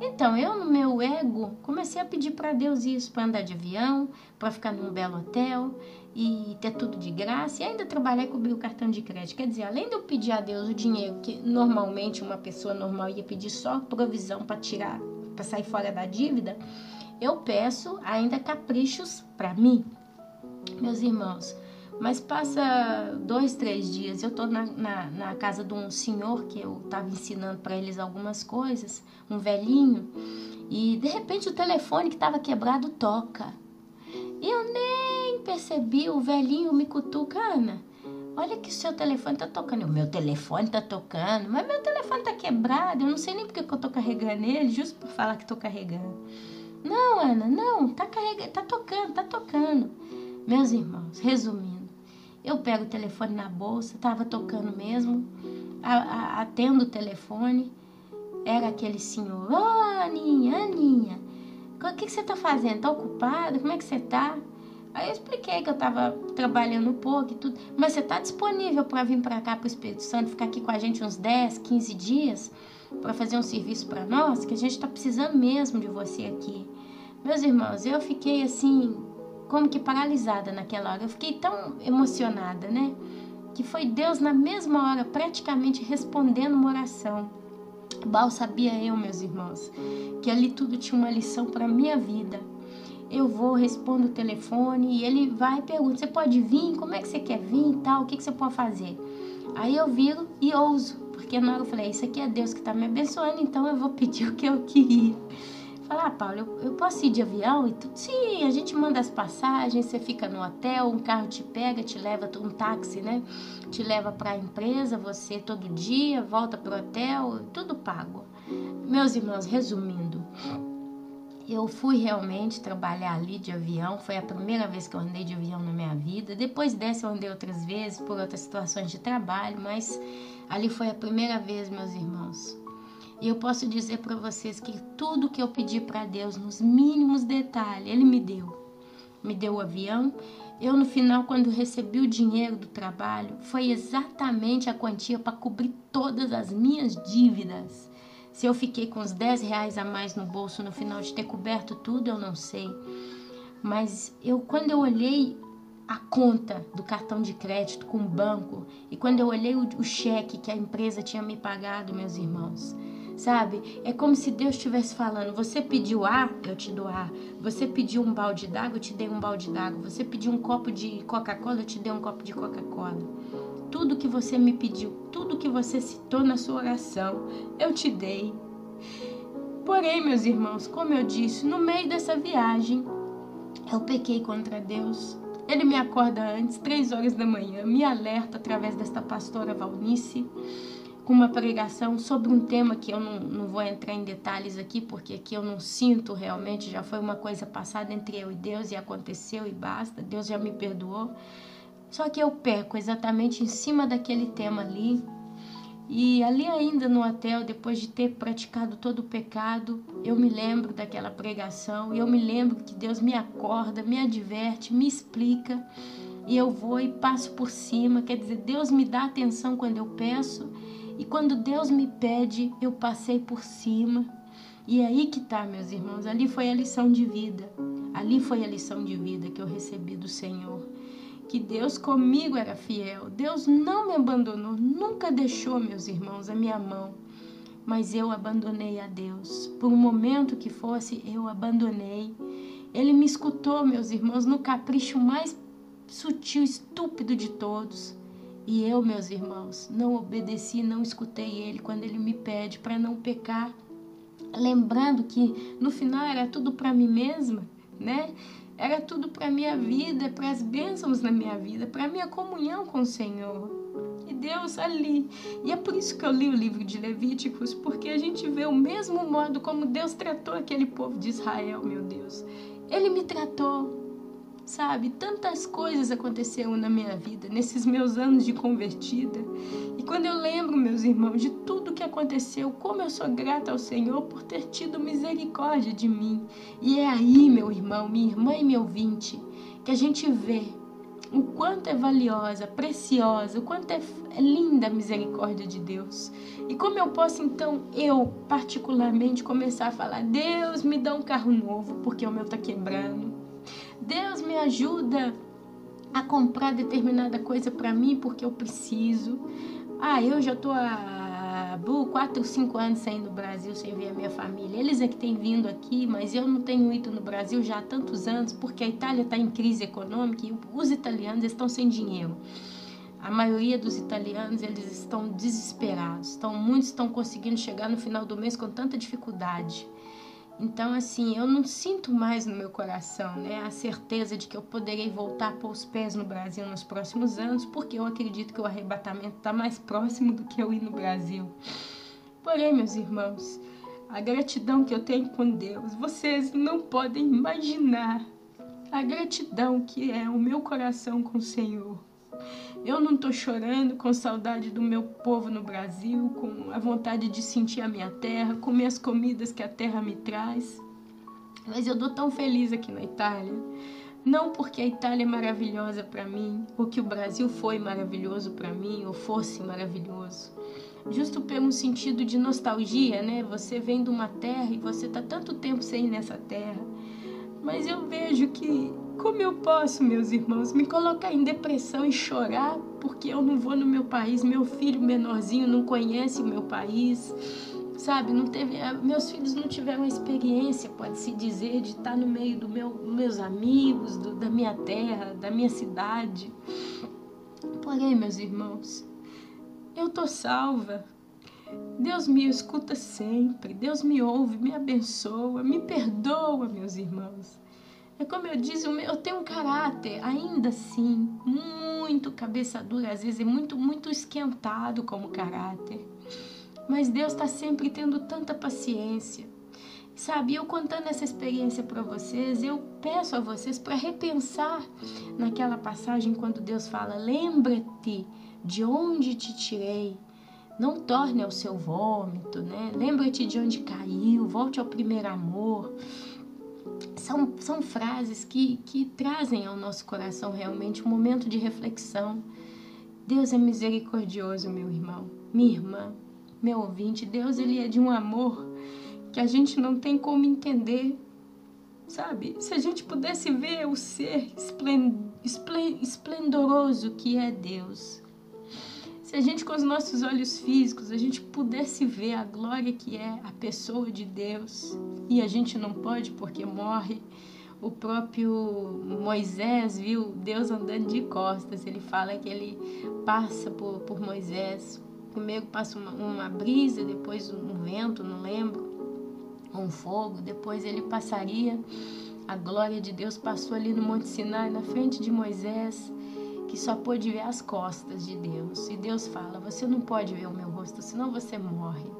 Então, eu no meu ego comecei a pedir para Deus isso, para andar de avião, para ficar num belo hotel e ter tudo de graça e ainda trabalhar e cobrir o cartão de crédito. Quer dizer, além de eu pedir a Deus o dinheiro que normalmente uma pessoa normal ia pedir só provisão para tirar, para sair fora da dívida, eu peço ainda caprichos para mim. Meus irmãos, mas passa 2, 3 dias, eu tô na casa de um senhor que eu tava ensinando para eles algumas coisas, um velhinho, e de repente o telefone que tava quebrado toca. E eu nem percebi, o velhinho me cutuca, Ana, olha que o seu telefone tá tocando. O meu telefone tá tocando, mas meu telefone tá quebrado, eu não sei nem porque que eu tô carregando ele, justo por falar que tô carregando. Não, Ana, não, tá tocando. Meus irmãos, resumindo, eu pego o telefone na bolsa, tava tocando mesmo, atendo o telefone, era aquele senhor, Aninha, O que você tá fazendo? Tá ocupado? Como é que você tá? Aí eu expliquei que eu tava trabalhando um pouco e tudo. Mas você tá disponível para vir para cá, pro Espírito Santo, ficar aqui com a gente uns 10, 15 dias para fazer um serviço para nós? Que a gente tá precisando mesmo de você aqui. Meus irmãos, eu fiquei assim, como que paralisada naquela hora. Eu fiquei tão emocionada, né? Que foi Deus na mesma hora praticamente respondendo uma oração. Mal sabia eu, meus irmãos, que ali tudo tinha uma lição para minha vida. Eu vou, respondo o telefone e ele vai e pergunta, você pode vir? Como é que você quer vir e tal? O que você pode fazer? Aí eu viro e ouso, porque na hora eu falei, isso aqui é Deus que está me abençoando, então eu vou pedir o que eu queria. Falar, Paulo, eu posso ir de avião e tudo? Sim, a gente manda as passagens, você fica no hotel, um carro te pega, te leva, um táxi, né? Te leva para a empresa, você todo dia, volta pro hotel, tudo pago. Meus irmãos, resumindo, eu fui realmente trabalhar ali de avião, foi a primeira vez que eu andei de avião na minha vida. Depois dessa eu andei outras vezes por outras situações de trabalho, mas ali foi a primeira vez, meus irmãos. E eu posso dizer para vocês que tudo que eu pedi para Deus, nos mínimos detalhes, Ele me deu. Me deu o avião. Eu, no final, quando recebi o dinheiro do trabalho, foi exatamente a quantia para cobrir todas as minhas dívidas. Se eu fiquei com uns 10 reais a mais no bolso no final de ter coberto tudo, eu não sei. Mas quando eu olhei a conta do cartão de crédito com o banco e quando eu olhei o cheque que a empresa tinha me pagado, meus irmãos, sabe? É como se Deus estivesse falando, você pediu A, eu te dou A. Você pediu um balde d'água, eu te dei um balde d'água. Você pediu um copo de Coca-Cola, eu te dei um copo de Coca-Cola. Tudo que você me pediu, tudo que você citou na sua oração, eu te dei. Porém, meus irmãos, como eu disse, no meio dessa viagem, eu pequei contra Deus. Ele me acorda antes, 3 horas da manhã, me alerta através desta pastora Valnice, com uma pregação sobre um tema que eu não vou entrar em detalhes aqui, porque aqui eu não sinto realmente, já foi uma coisa passada entre eu e Deus e aconteceu e basta, Deus já me perdoou. Só que eu peco exatamente em cima daquele tema ali. E ali ainda no hotel, depois de ter praticado todo o pecado, eu me lembro daquela pregação e eu me lembro que Deus me acorda, me adverte, me explica e eu vou e passo por cima. Quer dizer, Deus me dá atenção quando eu peço e quando Deus me pede, eu passei por cima. E é aí que tá, meus irmãos, ali foi a lição de vida. Ali foi a lição de vida que eu recebi do Senhor. Que Deus comigo era fiel. Deus não me abandonou, nunca deixou, meus irmãos, a minha mão. Mas eu abandonei a Deus. Por um momento que fosse, eu abandonei. Ele me escutou, meus irmãos, no capricho mais sutil, estúpido de todos. E eu, meus irmãos, não obedeci, não escutei Ele quando Ele me pede para não pecar. Lembrando que no final era tudo para mim mesma, né? Era tudo para a minha vida, para as bênçãos na minha vida, para a minha comunhão com o Senhor. E Deus ali. E é por isso que eu li o livro de Levíticos, porque a gente vê o mesmo modo como Deus tratou aquele povo de Israel, meu Deus. Ele me tratou, sabe? Tantas coisas aconteceram na minha vida, nesses meus anos de convertida. E quando eu lembro, meus irmãos, de tudo que aconteceu, como eu sou grata ao Senhor por ter tido misericórdia de mim. E é aí, meu irmão, minha irmã e meu ouvinte, que a gente vê o quanto é valiosa, preciosa, o quanto é linda a misericórdia de Deus. E como eu posso, então, eu particularmente começar a falar, Deus me dá um carro novo, porque o meu tá quebrando. Deus me ajuda a comprar determinada coisa para mim porque eu preciso. Eu já tô há 4 ou 5 anos sem ir no Brasil, sem ver a minha família. Eles é que têm vindo aqui, mas eu não tenho ido no Brasil já há tantos anos porque a Itália está em crise econômica e os italianos estão sem dinheiro. A maioria dos italianos, eles estão desesperados. Muitos estão conseguindo chegar no final do mês com tanta dificuldade. Então, assim, eu não sinto mais no meu coração, né, a certeza de que eu poderei voltar a pôr os pés no Brasil nos próximos anos, porque eu acredito que o arrebatamento está mais próximo do que eu ir no Brasil. Porém, meus irmãos, a gratidão que eu tenho com Deus, vocês não podem imaginar a gratidão que é o meu coração com o Senhor. Eu não estou chorando com saudade do meu povo no Brasil, com a vontade de sentir a minha terra, comer as comidas que a terra me traz. Mas eu tô tão feliz aqui na Itália. Não porque a Itália é maravilhosa para mim, ou que o Brasil foi maravilhoso para mim, ou fosse maravilhoso. Justo pelo sentido de nostalgia, né? Você vem de uma terra e você tá tanto tempo sem ir nessa terra. Mas eu vejo que, como eu posso, meus irmãos, me colocar em depressão e chorar porque eu não vou no meu país, meu filho menorzinho não conhece o meu país, sabe? Não teve, meus filhos não tiveram a experiência, pode-se dizer, de estar no meio dos meus amigos, da minha terra, da minha cidade. Porém, meus irmãos, eu tô salva. Deus me escuta sempre, Deus me ouve, me abençoa, me perdoa, meus irmãos. É como eu disse, eu tenho um caráter, ainda assim, muito cabeça dura, às vezes é muito esquentado como caráter. Mas Deus está sempre tendo tanta paciência. Sabe, eu contando essa experiência para vocês, eu peço a vocês para repensar naquela passagem quando Deus fala: lembra-te de onde te tirei. Não torne ao seu vômito, né? Lembra-te de onde caiu, volte ao primeiro amor. São frases que trazem ao nosso coração realmente um momento de reflexão. Deus é misericordioso, meu irmão, minha irmã, meu ouvinte. Deus, ele é de um amor que a gente não tem como entender, sabe? Se a gente pudesse ver o ser esplendoroso que é Deus, se a gente com os nossos olhos físicos, a gente pudesse ver a glória que é a pessoa de Deus, e a gente não pode porque morre. O próprio Moisés viu Deus andando de costas. Ele fala que ele passa por Moisés. Primeiro passa uma brisa, depois um vento, não lembro, um fogo. Depois ele passaria. A glória de Deus passou ali no Monte Sinai, na frente de Moisés, que só pôde ver as costas de Deus. E Deus fala: você não pode ver o meu rosto, senão você morre.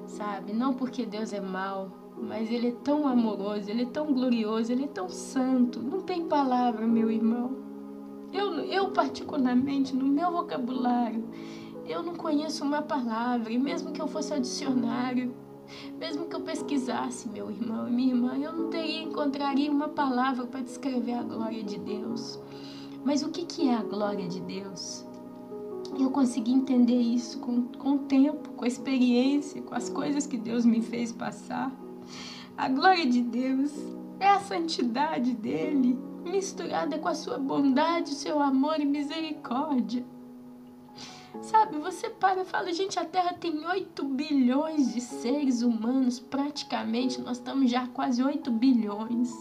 Sabe? Não porque Deus é mau, mas Ele é tão amoroso, Ele é tão glorioso, Ele é tão santo. Não tem palavra, meu irmão. Eu particularmente, no meu vocabulário, eu não conheço uma palavra. E mesmo que eu fosse ao dicionário, mesmo que eu pesquisasse, meu irmão e minha irmã, eu não encontraria uma palavra para descrever a glória de Deus. Mas o que é a glória de Deus? Eu consegui entender isso com o tempo, com a experiência, com as coisas que Deus me fez passar. A glória de Deus é a santidade dele, misturada com a sua bondade, o seu amor e misericórdia. Sabe, você para e fala: gente, a Terra tem 8 bilhões de seres humanos, praticamente, nós estamos já quase 8 bilhões.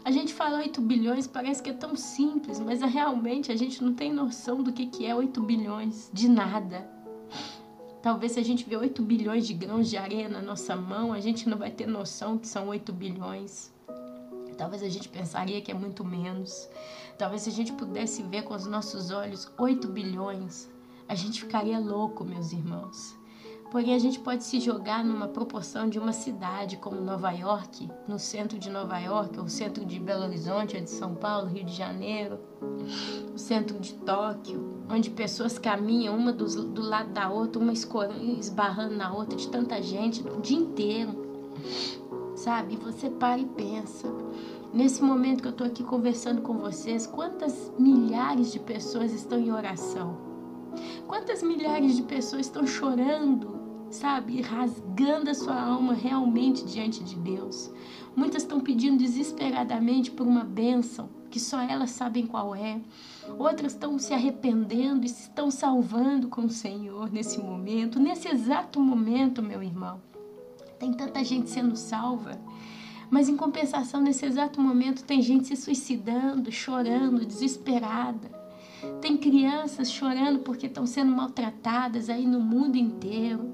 A gente fala 8 bilhões, parece que é tão simples, mas realmente a gente não tem noção do que é 8 bilhões, de nada. Talvez se a gente vê 8 bilhões de grãos de areia na nossa mão, a gente não vai ter noção que são 8 bilhões. Talvez a gente pensaria que é muito menos. Talvez se a gente pudesse ver com os nossos olhos 8 bilhões, a gente ficaria louco, meus irmãos. Porém, a gente pode se jogar numa proporção de uma cidade como Nova York, no centro de Nova York, ou centro de Belo Horizonte, ou de São Paulo, Rio de Janeiro, o centro de Tóquio, onde pessoas caminham uma do lado da outra, uma esbarrando na outra, de tanta gente, o dia inteiro, sabe? E você para e pensa, nesse momento que eu estou aqui conversando com vocês, quantas milhares de pessoas estão em oração? Quantas milhares de pessoas estão chorando, sabe, rasgando a sua alma realmente diante de Deus? Muitas estão pedindo desesperadamente por uma bênção que só elas sabem qual é. Outras estão se arrependendo e se estão salvando com o Senhor nesse momento, nesse exato momento, meu irmão. Tem tanta gente sendo salva, mas em compensação, nesse exato momento, tem gente se suicidando, chorando, desesperada. Tem crianças chorando porque estão sendo maltratadas aí no mundo inteiro.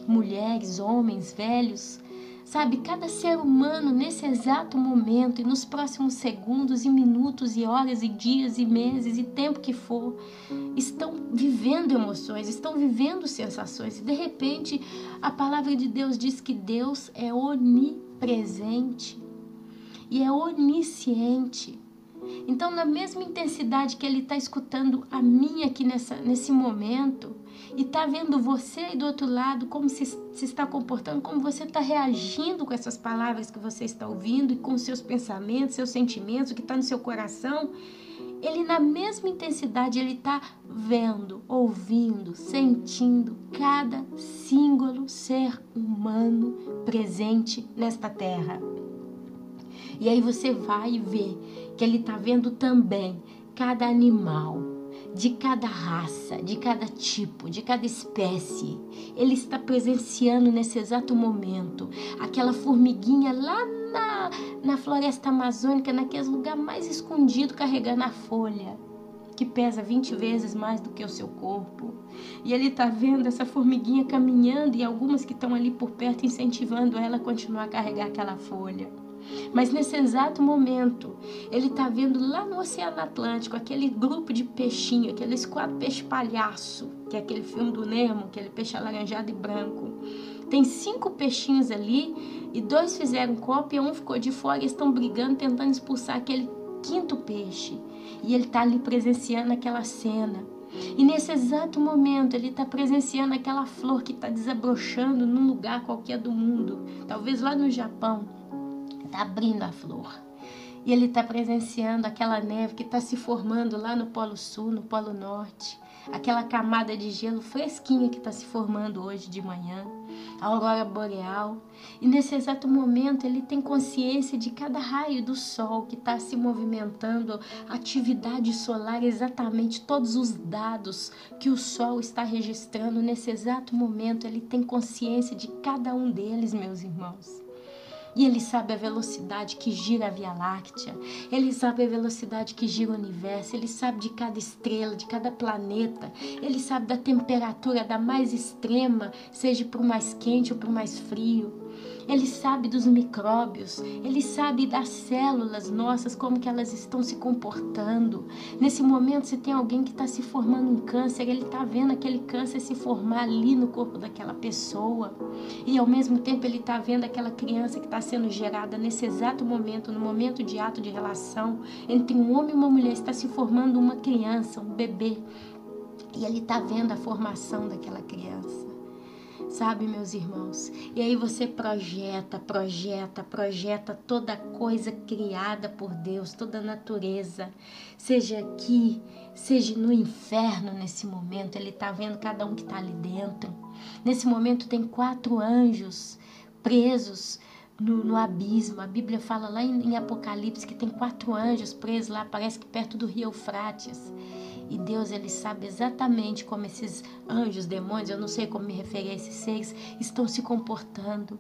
Mulheres, homens, velhos. Sabe, cada ser humano nesse exato momento e nos próximos segundos e minutos e horas e dias e meses e tempo que for, estão vivendo emoções, estão vivendo sensações. E de repente a palavra de Deus diz que Deus é onipresente e é onisciente. Então, na mesma intensidade que Ele está escutando a mim aqui nesse momento, e está vendo você aí do outro lado, como se está comportando, como você está reagindo com essas palavras que você está ouvindo e com seus pensamentos, seus sentimentos, o que está no seu coração. Ele, na mesma intensidade, ele está vendo, ouvindo, sentindo cada símbolo ser humano presente nesta terra. E aí você vai ver que ele está vendo também cada animal, de cada raça, de cada tipo, de cada espécie. Ele está presenciando nesse exato momento aquela formiguinha lá na floresta amazônica, naquele lugar mais escondido, carregando a folha, que pesa 20 vezes mais do que o seu corpo. E ele está vendo essa formiguinha caminhando e algumas que estão ali por perto incentivando ela a continuar a carregar aquela folha. Mas nesse exato momento, ele está vendo lá no Oceano Atlântico aquele grupo de peixinho, aqueles 4 peixes palhaço, que é aquele filme do Nemo, aquele peixe alaranjado e branco. Tem 5 peixinhos ali e 2 fizeram cópia, um ficou de fora e estão brigando, tentando expulsar aquele 5º peixe. E ele está ali presenciando aquela cena. E nesse exato momento ele está presenciando aquela flor que está desabrochando num lugar qualquer do mundo, talvez lá no Japão. Está abrindo a flor. E ele está presenciando aquela neve que está se formando lá no Polo Sul, no Polo Norte. Aquela camada de gelo fresquinha que está se formando hoje de manhã. A aurora boreal. E nesse exato momento ele tem consciência de cada raio do sol que está se movimentando. A atividade solar, exatamente todos os dados que o sol está registrando. Nesse exato momento ele tem consciência de cada um deles, meus irmãos. E ele sabe a velocidade que gira a Via Láctea, ele sabe a velocidade que gira o universo, ele sabe de cada estrela, de cada planeta, ele sabe da temperatura da mais extrema, seja para o mais quente ou para o mais frio. Ele sabe dos micróbios, ele sabe das células nossas, como que elas estão se comportando. Nesse momento, se tem alguém que está se formando um câncer, ele está vendo aquele câncer se formar ali no corpo daquela pessoa. E ao mesmo tempo ele está vendo aquela criança que está sendo gerada nesse exato momento, no momento de ato de relação entre um homem e uma mulher, está se formando uma criança, um bebê. E ele está vendo a formação daquela criança. Sabe, meus irmãos? E aí você projeta toda coisa criada por Deus, toda a natureza. Seja aqui, seja no inferno nesse momento, ele está vendo cada um que está ali dentro. Nesse momento tem 4 anjos presos no abismo. A Bíblia fala lá em Apocalipse que tem 4 anjos presos lá, parece que perto do rio Eufrates. E Deus, ele sabe exatamente como esses anjos, demônios, eu não sei como me referir a esses seres, estão se comportando.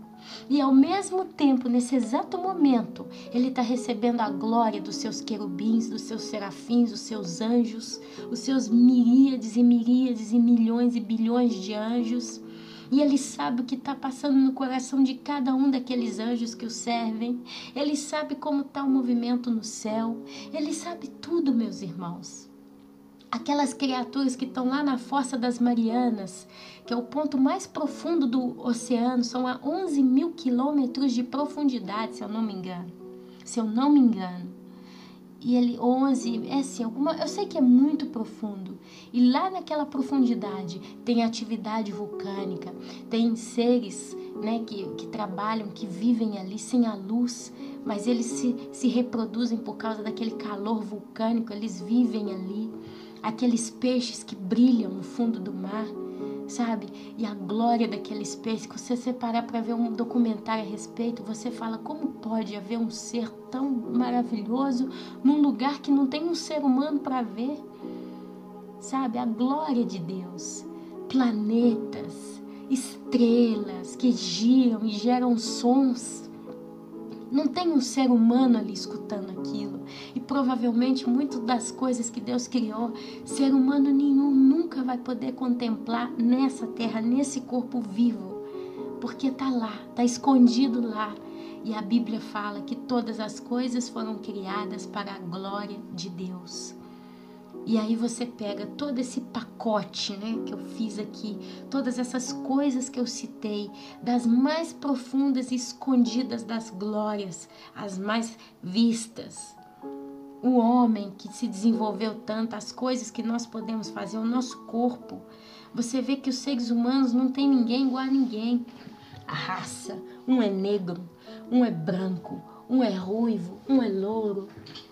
E ao mesmo tempo, nesse exato momento, ele está recebendo a glória dos seus querubins, dos seus serafins, dos seus anjos, os seus miríades e miríades e milhões e bilhões de anjos. E ele sabe o que está passando no coração de cada um daqueles anjos que o servem. Ele sabe como está o movimento no céu. Ele sabe tudo, meus irmãos. Aquelas criaturas que estão lá na Fossa das Marianas, que é o ponto mais profundo do oceano, são a 11 mil quilômetros de profundidade, se eu não me engano. E ele 11, é assim, eu sei que é muito profundo. E lá naquela profundidade tem atividade vulcânica, tem seres, né, que trabalham, que vivem ali sem a luz, mas eles se reproduzem por causa daquele calor vulcânico, eles vivem ali. Aqueles peixes que brilham no fundo do mar, sabe? E a glória daqueles peixes, que você separar para ver um documentário a respeito, você fala, como pode haver um ser tão maravilhoso num lugar que não tem um ser humano para ver? Sabe? A glória de Deus. Planetas, estrelas que giram e geram sons. Não tem um ser humano ali escutando aquilo. E provavelmente muitas das coisas que Deus criou, ser humano nenhum nunca vai poder contemplar nessa terra, nesse corpo vivo. Porque está lá, está escondido lá. E a Bíblia fala que todas as coisas foram criadas para a glória de Deus. E aí você pega todo esse pacote, né, que eu fiz aqui, todas essas coisas que eu citei, das mais profundas e escondidas das glórias, as mais vistas. O homem que se desenvolveu tanto, as coisas que nós podemos fazer, o nosso corpo, Você vê que os seres humanos não tem ninguém igual a ninguém. A raça, um é negro, um é branco, um é ruivo, um é louro,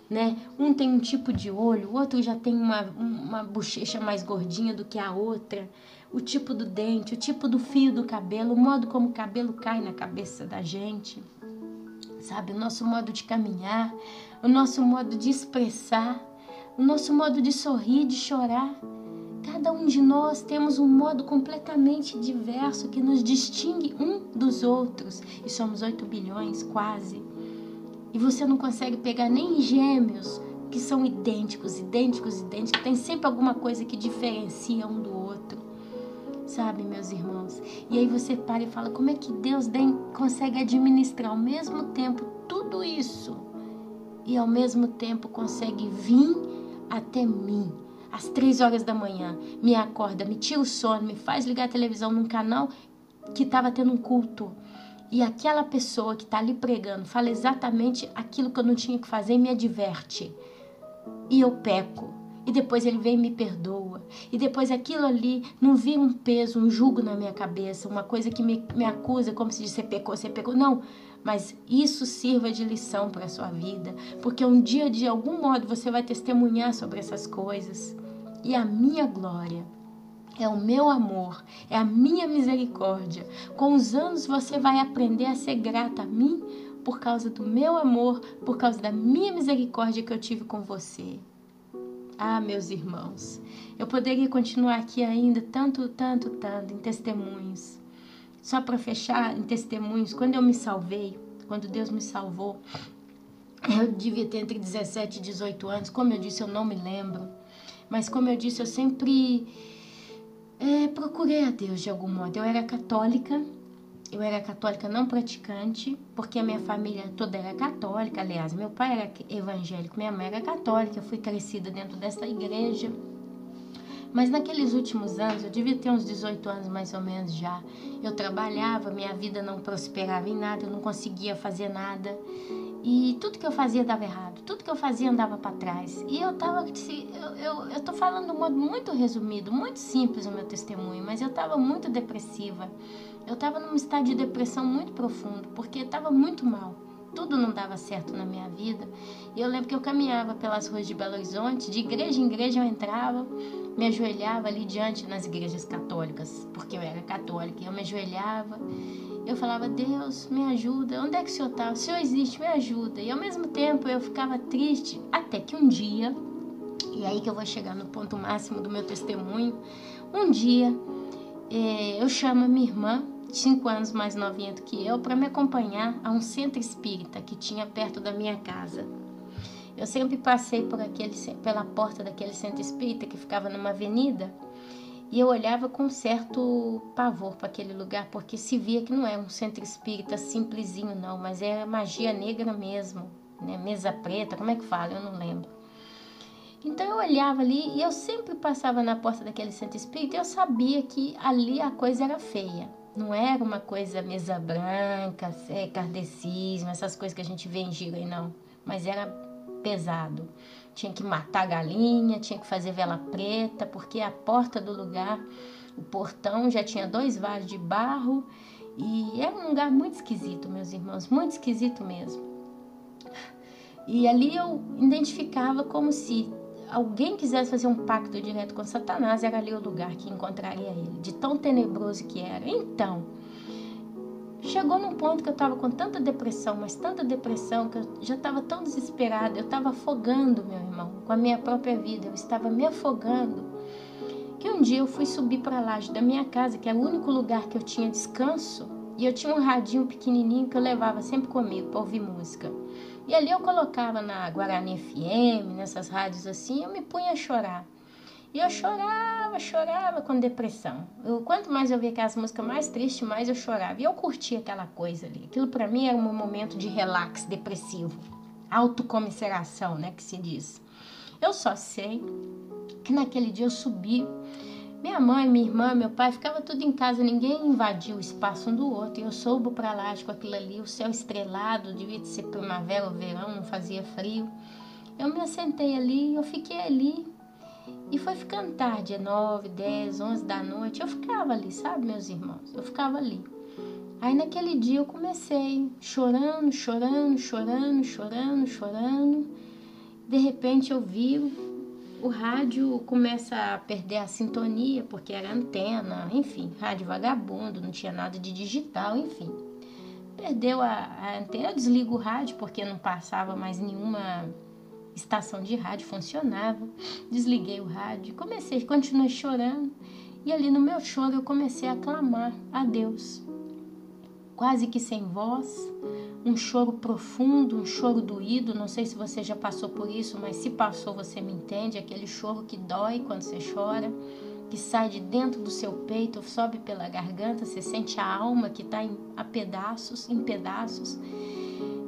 né? Um tem um tipo de olho, o outro já tem uma bochecha mais gordinha do que a outra. O tipo do dente, o tipo do fio do cabelo, o modo como o cabelo cai na cabeça da gente. Sabe, o nosso modo de caminhar, o nosso modo de expressar, o nosso modo de sorrir, de chorar. Cada um de nós temos um modo completamente diverso que nos distingue um dos outros. E somos 8 bilhões, quase. E você não consegue pegar nem gêmeos que são idênticos. Tem sempre alguma coisa que diferencia um do outro. Sabe, meus irmãos? E aí você para e fala, como é que Deus consegue administrar ao mesmo tempo tudo isso? E ao mesmo tempo consegue vir até mim, às 3 horas da manhã, me acorda, me tira o sono, me faz ligar a televisão num canal que estava tendo um culto. E aquela pessoa que está ali pregando fala exatamente aquilo que eu não tinha que fazer e me adverte. E eu peco. E depois ele vem e me perdoa. E depois aquilo ali não vira um peso, um jugo na minha cabeça, uma coisa que me acusa, como se diz, você pecou. Não, mas isso sirva de lição para a sua vida. Porque um dia, de algum modo, você vai testemunhar sobre essas coisas. E a minha glória é o meu amor, é a minha misericórdia. Com os anos você vai aprender a ser grata a mim por causa do meu amor, por causa da minha misericórdia que eu tive com você. Ah, meus irmãos, eu poderia continuar aqui ainda tanto em testemunhos. Só para fechar em testemunhos, quando eu me salvei, quando Deus me salvou, eu devia ter entre 17 e 18 anos. Como eu disse, eu não me lembro. Mas como eu disse, eu sempre procurei a Deus de algum modo. Eu era católica não praticante, porque a minha família toda era católica. Aliás, meu pai era evangélico, minha mãe era católica. Eu fui crescida dentro dessa igreja. Mas naqueles últimos anos, eu devia ter uns 18 anos mais ou menos já, eu trabalhava, minha vida não prosperava em nada, eu não conseguia fazer nada. E tudo que eu fazia dava errado, tudo que eu fazia andava para trás. E eu tô falando de um modo muito resumido, muito simples o meu testemunho, mas eu estava muito depressiva. Eu estava num estado de depressão muito profundo, porque estava muito mal. Tudo não dava certo na minha vida. E eu lembro que eu caminhava pelas ruas de Belo Horizonte, de igreja em igreja eu entrava, me ajoelhava ali diante nas igrejas católicas, porque eu era católica, e eu me ajoelhava. Eu falava, Deus, me ajuda, onde é que o Senhor está? O Senhor existe, me ajuda. E ao mesmo tempo eu ficava triste, até que um dia, e aí que eu vou chegar no ponto máximo do meu testemunho, um dia eu chamo a minha irmã, 5 anos mais novinha do que eu, para me acompanhar a um centro espírita que tinha perto da minha casa. Eu sempre passei pela porta daquele centro espírita que ficava numa avenida, e eu olhava com certo pavor para aquele lugar, porque se via que não era um centro espírita simplesinho não, mas era magia negra mesmo, né? Mesa preta, como é que fala? Eu não lembro. Então eu olhava ali e eu sempre passava na porta daquele centro espírita e eu sabia que ali a coisa era feia. Não era uma coisa mesa branca, kardecismo, essas coisas que a gente vê em giro aí não, mas era pesado. Tinha que matar a galinha, tinha que fazer vela preta, porque a porta do lugar, o portão já tinha 2 vasos de barro e era um lugar muito esquisito, meus irmãos, muito esquisito mesmo. E ali eu identificava como se alguém quisesse fazer um pacto direto com Satanás, era ali o lugar que encontraria ele, de tão tenebroso que era. Então, chegou num ponto que eu estava com tanta depressão, mas tanta depressão, que eu já estava tão desesperada, eu estava afogando, meu irmão, com a minha própria vida, eu estava me afogando, que um dia eu fui subir para a laje da minha casa, que era o único lugar que eu tinha descanso, e eu tinha um radinho pequenininho que eu levava sempre comigo para ouvir música. E ali eu colocava na Guarani FM, nessas rádios assim, eu me punha a chorar. E eu chorava com depressão. Quanto mais eu via aquelas músicas mais tristes, mais eu chorava. E eu curtia aquela coisa ali. Aquilo para mim era um momento de relax depressivo. Autocomiseração, né, que se diz. Eu só sei que naquele dia eu subi. Minha mãe, minha irmã, meu pai, ficava tudo em casa. Ninguém invadiu o espaço um do outro. E eu subo para lá com aquilo ali, o céu estrelado. Devia ser primavera ou verão, não fazia frio. Eu me assentei ali, eu fiquei ali. E foi ficando tarde, 9, 10, 11 da noite. Eu ficava ali, sabe, meus irmãos? Eu ficava ali. Aí naquele dia eu comecei chorando. De repente eu vi o rádio começa a perder a sintonia, porque era antena, enfim, rádio vagabundo, não tinha nada de digital, enfim. Perdeu a antena, eu desligo o rádio porque não passava mais nenhuma estação de rádio, funcionava. Desliguei o rádio, continuei chorando. E ali no meu choro eu comecei a clamar a Deus. Quase que sem voz, um choro profundo, um choro doído. Não sei se você já passou por isso, mas se passou você me entende. Aquele choro que dói quando você chora, que sai de dentro do seu peito, sobe pela garganta, você sente a alma que está em pedaços.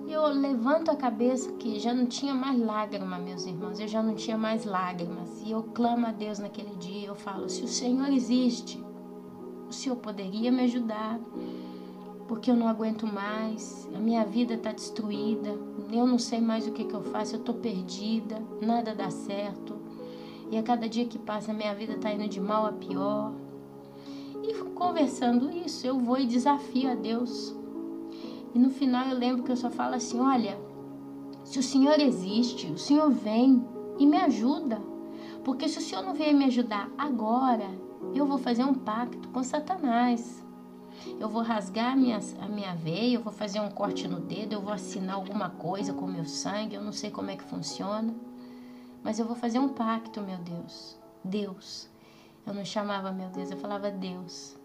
E eu levanto a cabeça que já não tinha mais lágrima, meus irmãos, eu já não tinha mais lágrimas. E eu clamo a Deus naquele dia, eu falo, se o Senhor existe, o Senhor poderia me ajudar, porque eu não aguento mais, a minha vida está destruída, eu não sei mais o que eu faço, eu estou perdida, nada dá certo. E a cada dia que passa, a minha vida está indo de mal a pior. E conversando isso, eu vou e desafio a Deus. E no final eu lembro que eu só falo assim, olha, se o Senhor existe, o Senhor vem e me ajuda. Porque se o Senhor não vier me ajudar agora, eu vou fazer um pacto com Satanás. Eu vou rasgar a minha veia, eu vou fazer um corte no dedo, eu vou assinar alguma coisa com o meu sangue, eu não sei como é que funciona. Mas eu vou fazer um pacto, meu Deus. Deus. Eu não chamava meu Deus, eu falava Deus.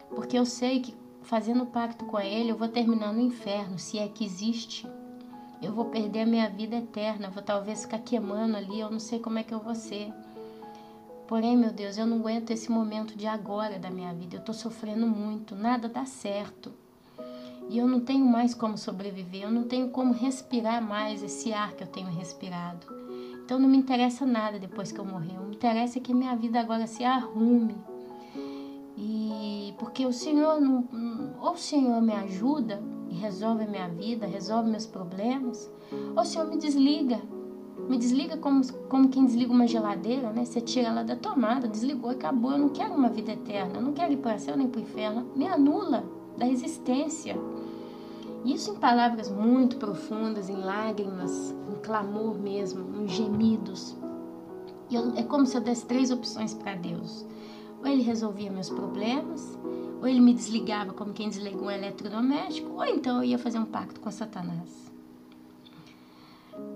Porque eu sei que fazendo pacto com Ele, eu vou terminar no inferno, se é que existe. Eu vou perder a minha vida eterna, eu vou talvez ficar queimando ali, eu não sei como é que eu vou ser. Porém, meu Deus, eu não aguento esse momento de agora da minha vida. Eu tô sofrendo muito, nada dá certo. E eu não tenho mais como sobreviver, eu não tenho como respirar mais esse ar que eu tenho respirado. Então não me interessa nada depois que eu morrer. O que me interessa é que minha vida agora se arrume. E porque o Senhor ou o Senhor me ajuda e resolve a minha vida, resolve meus problemas, ou o Senhor me desliga. Me desliga como quem desliga uma geladeira, né? Você tira ela da tomada, desligou e acabou. Eu não quero uma vida eterna, eu não quero ir para o céu nem para o inferno. Me anula da existência. Isso em palavras muito profundas, em lágrimas, em clamor mesmo, em gemidos. É como se eu desse 3 opções para Deus. Ou Ele resolvia meus problemas, ou Ele me desligava como quem desliga um eletrodoméstico, ou então eu ia fazer um pacto com Satanás.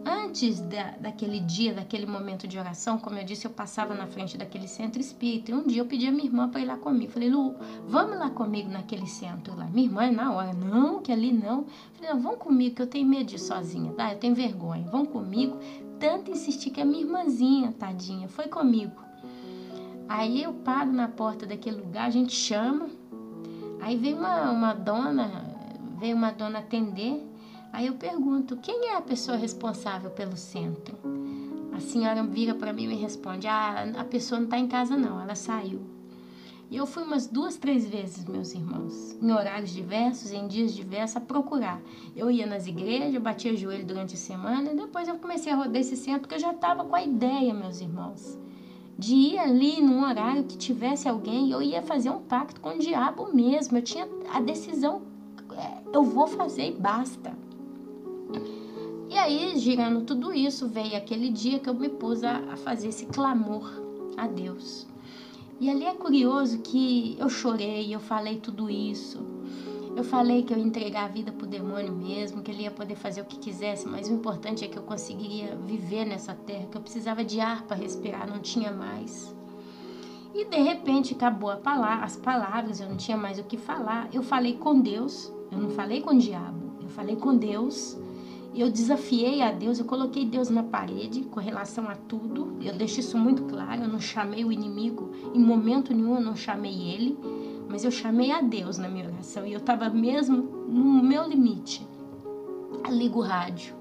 Antes daquele dia, daquele momento de oração, como eu disse, eu passava na frente daquele centro espírita. E um dia eu pedi a minha irmã para ir lá comigo. Falei, Lu, vamos lá comigo naquele centro lá. Minha irmã, na hora, não, que ali não. Falei, não, vão comigo, que eu tenho medo de ir sozinha, tá? Eu tenho vergonha. Vão comigo. Tanto insistir que a minha irmãzinha, tadinha, foi comigo. Aí eu paro na porta daquele lugar, a gente chama. Aí veio uma dona atender. Aí eu pergunto, quem é a pessoa responsável pelo centro? A senhora vira para mim e me responde, a pessoa não está em casa não, ela saiu. E eu fui umas 2, 3 vezes, meus irmãos, em horários diversos, em dias diversos, a procurar. Eu ia nas igrejas, batia joelho durante a semana, e depois eu comecei a rodar esse centro, porque eu já estava com a ideia, meus irmãos, de ir ali num horário que tivesse alguém, eu ia fazer um pacto com o diabo mesmo, eu tinha a decisão, eu vou fazer e basta. E aí, girando tudo isso, veio aquele dia que eu me pus a fazer esse clamor a Deus. E ali é curioso que eu chorei, eu falei tudo isso. Eu falei que eu ia entregar a vida pro demônio mesmo, que ele ia poder fazer o que quisesse, mas o importante é que eu conseguiria viver nessa terra, que eu precisava de ar para respirar, não tinha mais. E de repente acabou as palavras, eu não tinha mais o que falar. Eu falei com Deus, eu não falei com o diabo, eu falei com Deus. Eu desafiei a Deus, eu coloquei Deus na parede com relação a tudo. Eu deixo isso muito claro, eu não chamei o inimigo, em momento nenhum eu não chamei ele, mas eu chamei a Deus na minha oração. E eu estava mesmo no meu limite. Ligo o rádio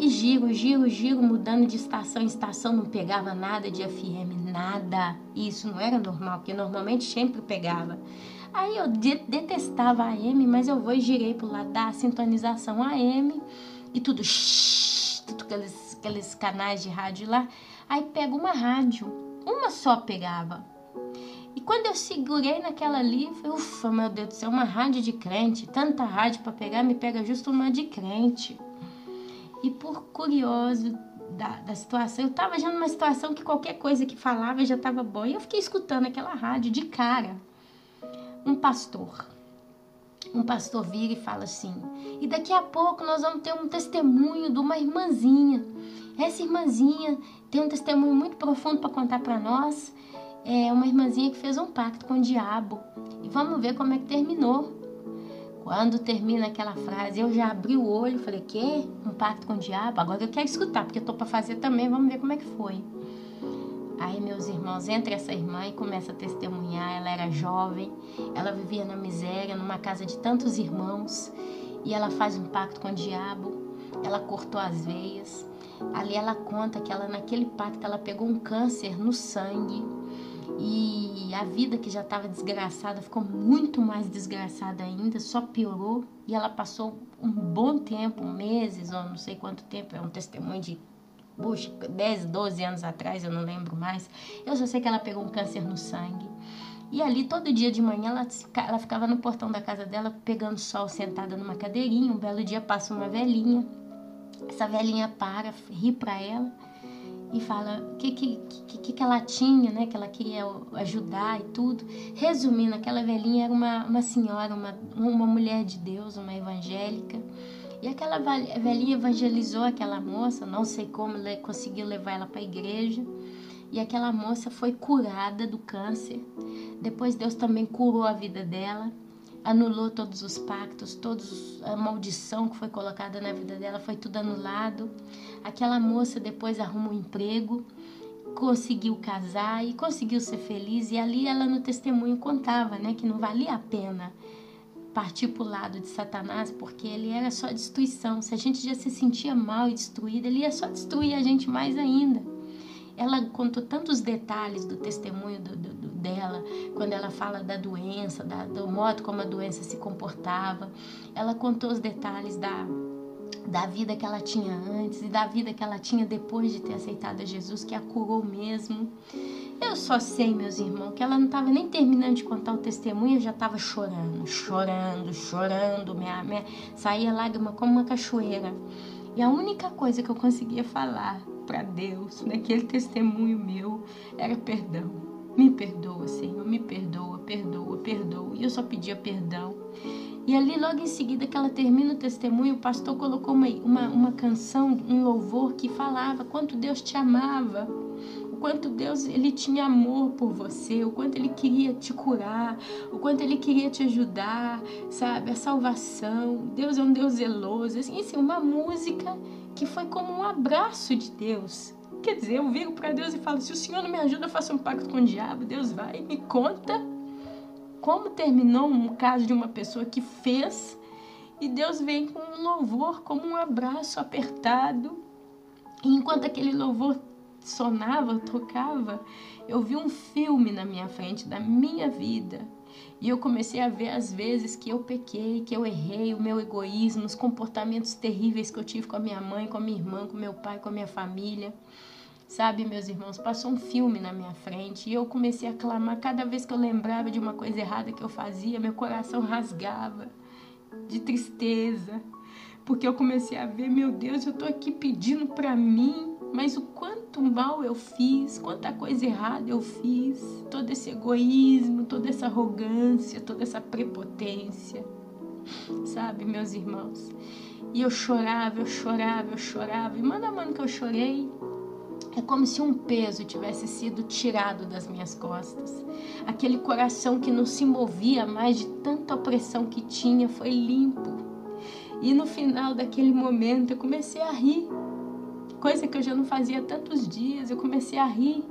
e giro, mudando de estação em estação, não pegava nada de FM, nada. E isso não era normal, porque normalmente sempre pegava. Aí eu detestava a AM, mas eu vou e girei pro lado da sintonização AM e tudo aqueles canais de rádio lá. Aí pego uma rádio uma só pegava. E quando eu segurei naquela ali, eu falei, ufa, meu Deus do céu, uma rádio de crente, tanta rádio para pegar, me pega justo uma de crente. E por curioso da situação, eu estava já numa situação que qualquer coisa que falava já estava boa. E eu fiquei escutando aquela rádio de cara. Um pastor vira e fala assim, e daqui a pouco nós vamos ter um testemunho de uma irmãzinha. Essa irmãzinha tem um testemunho muito profundo para contar para nós. É uma irmãzinha que fez um pacto com o diabo. E vamos ver como é que terminou. Quando termina aquela frase, eu já abri o olho, falei, quê? Um pacto com o diabo? Agora eu quero escutar, porque eu tô para fazer também, vamos ver como é que foi. Aí, meus irmãos, entra essa irmã e começa a testemunhar. Ela era jovem, ela vivia na miséria, numa casa de tantos irmãos, e ela faz um pacto com o diabo. Ela cortou as veias. Ali ela conta que ela, naquele pacto, ela pegou um câncer no sangue, e a vida que já estava desgraçada ficou muito mais desgraçada ainda, só piorou. E ela passou um bom tempo, meses ou não sei quanto tempo, é um testemunho de 10, 12 anos atrás, eu não lembro mais. Eu só sei que ela pegou um câncer no sangue. E ali, todo dia de manhã, ela ficava no portão da casa dela, pegando sol, sentada numa cadeirinha. Um belo dia passa uma velhinha. Essa velhinha para, ri pra ela e fala o que ela tinha, né? Que ela queria ajudar e tudo. Resumindo, aquela velhinha era uma senhora, uma mulher de Deus, uma evangélica. E aquela velhinha evangelizou aquela moça, não sei como, conseguiu levar ela para a igreja. E aquela moça foi curada do câncer. Depois Deus também curou a vida dela, anulou todos os pactos, a maldição que foi colocada na vida dela, foi tudo anulado. Aquela moça depois arrumou um emprego, conseguiu casar e conseguiu ser feliz. E ali ela no testemunho contava, né, que não valia a pena partir para o lado de Satanás, porque ele era só destruição. Se a gente já se sentia mal e destruída, ele ia só destruir a gente mais ainda. Ela contou tantos detalhes do testemunho dela, quando ela fala da doença, do modo como a doença se comportava. Ela contou os detalhes da vida que ela tinha antes e da vida que ela tinha depois de ter aceitado a Jesus, que a curou mesmo. Eu só sei, meus irmãos, que ela não estava nem terminando de contar o testemunho, eu já estava chorando. Saía lágrima como uma cachoeira. E a única coisa que eu conseguia falar para Deus, naquele testemunho meu, era perdão. Me perdoa, Senhor, me perdoa. E eu só pedia perdão. E ali, logo em seguida que ela termina o testemunho, o pastor colocou uma canção, um louvor que falava quanto Deus te amava, o quanto Deus ele tinha amor por você, o quanto ele queria te curar, o quanto ele queria te ajudar, sabe? A salvação, Deus é um Deus zeloso, assim, uma música que foi como um abraço de Deus. Quer dizer, eu viro para Deus e falo, se o Senhor não me ajuda, eu faço um pacto com o diabo. Deus vai e me conta como terminou um caso de uma pessoa que fez, e Deus vem com um louvor, como um abraço apertado. E enquanto aquele louvor sonava, tocava, eu vi um filme na minha frente da minha vida. E eu comecei a ver as vezes que eu pequei, que eu errei, o meu egoísmo, os comportamentos terríveis que eu tive com a minha mãe, com a minha irmã, com meu pai, com a minha família. Sabe, meus irmãos, passou um filme na minha frente e eu comecei a clamar. Cada vez que eu lembrava de uma coisa errada que eu fazia, meu coração rasgava de tristeza, porque eu comecei a ver, meu Deus, eu tô aqui pedindo pra mim, mas o quanto mal eu fiz, quanta coisa errada eu fiz, todo esse egoísmo, toda essa arrogância, toda essa prepotência, sabe, meus irmãos? E eu chorava, e mano que eu chorei. É como se um peso tivesse sido tirado das minhas costas. Aquele coração que não se movia mais de tanta opressão que tinha foi limpo. E no final daquele momento eu comecei a rir. Coisa que eu já não fazia há tantos dias. Eu comecei a rir,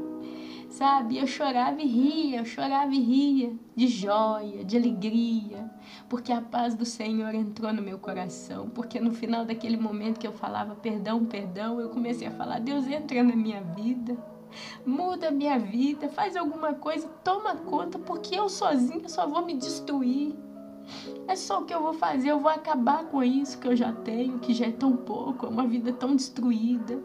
sabe? Eu chorava e ria. De joia, de alegria. Porque a paz do Senhor entrou no meu coração. Porque no final daquele momento que eu falava perdão, eu comecei a falar, Deus, entra na minha vida. Muda a minha vida, faz alguma coisa, toma conta, porque eu sozinha só vou me destruir. É só o que eu vou fazer, eu vou acabar com isso que eu já tenho, que já é tão pouco, é uma vida tão destruída.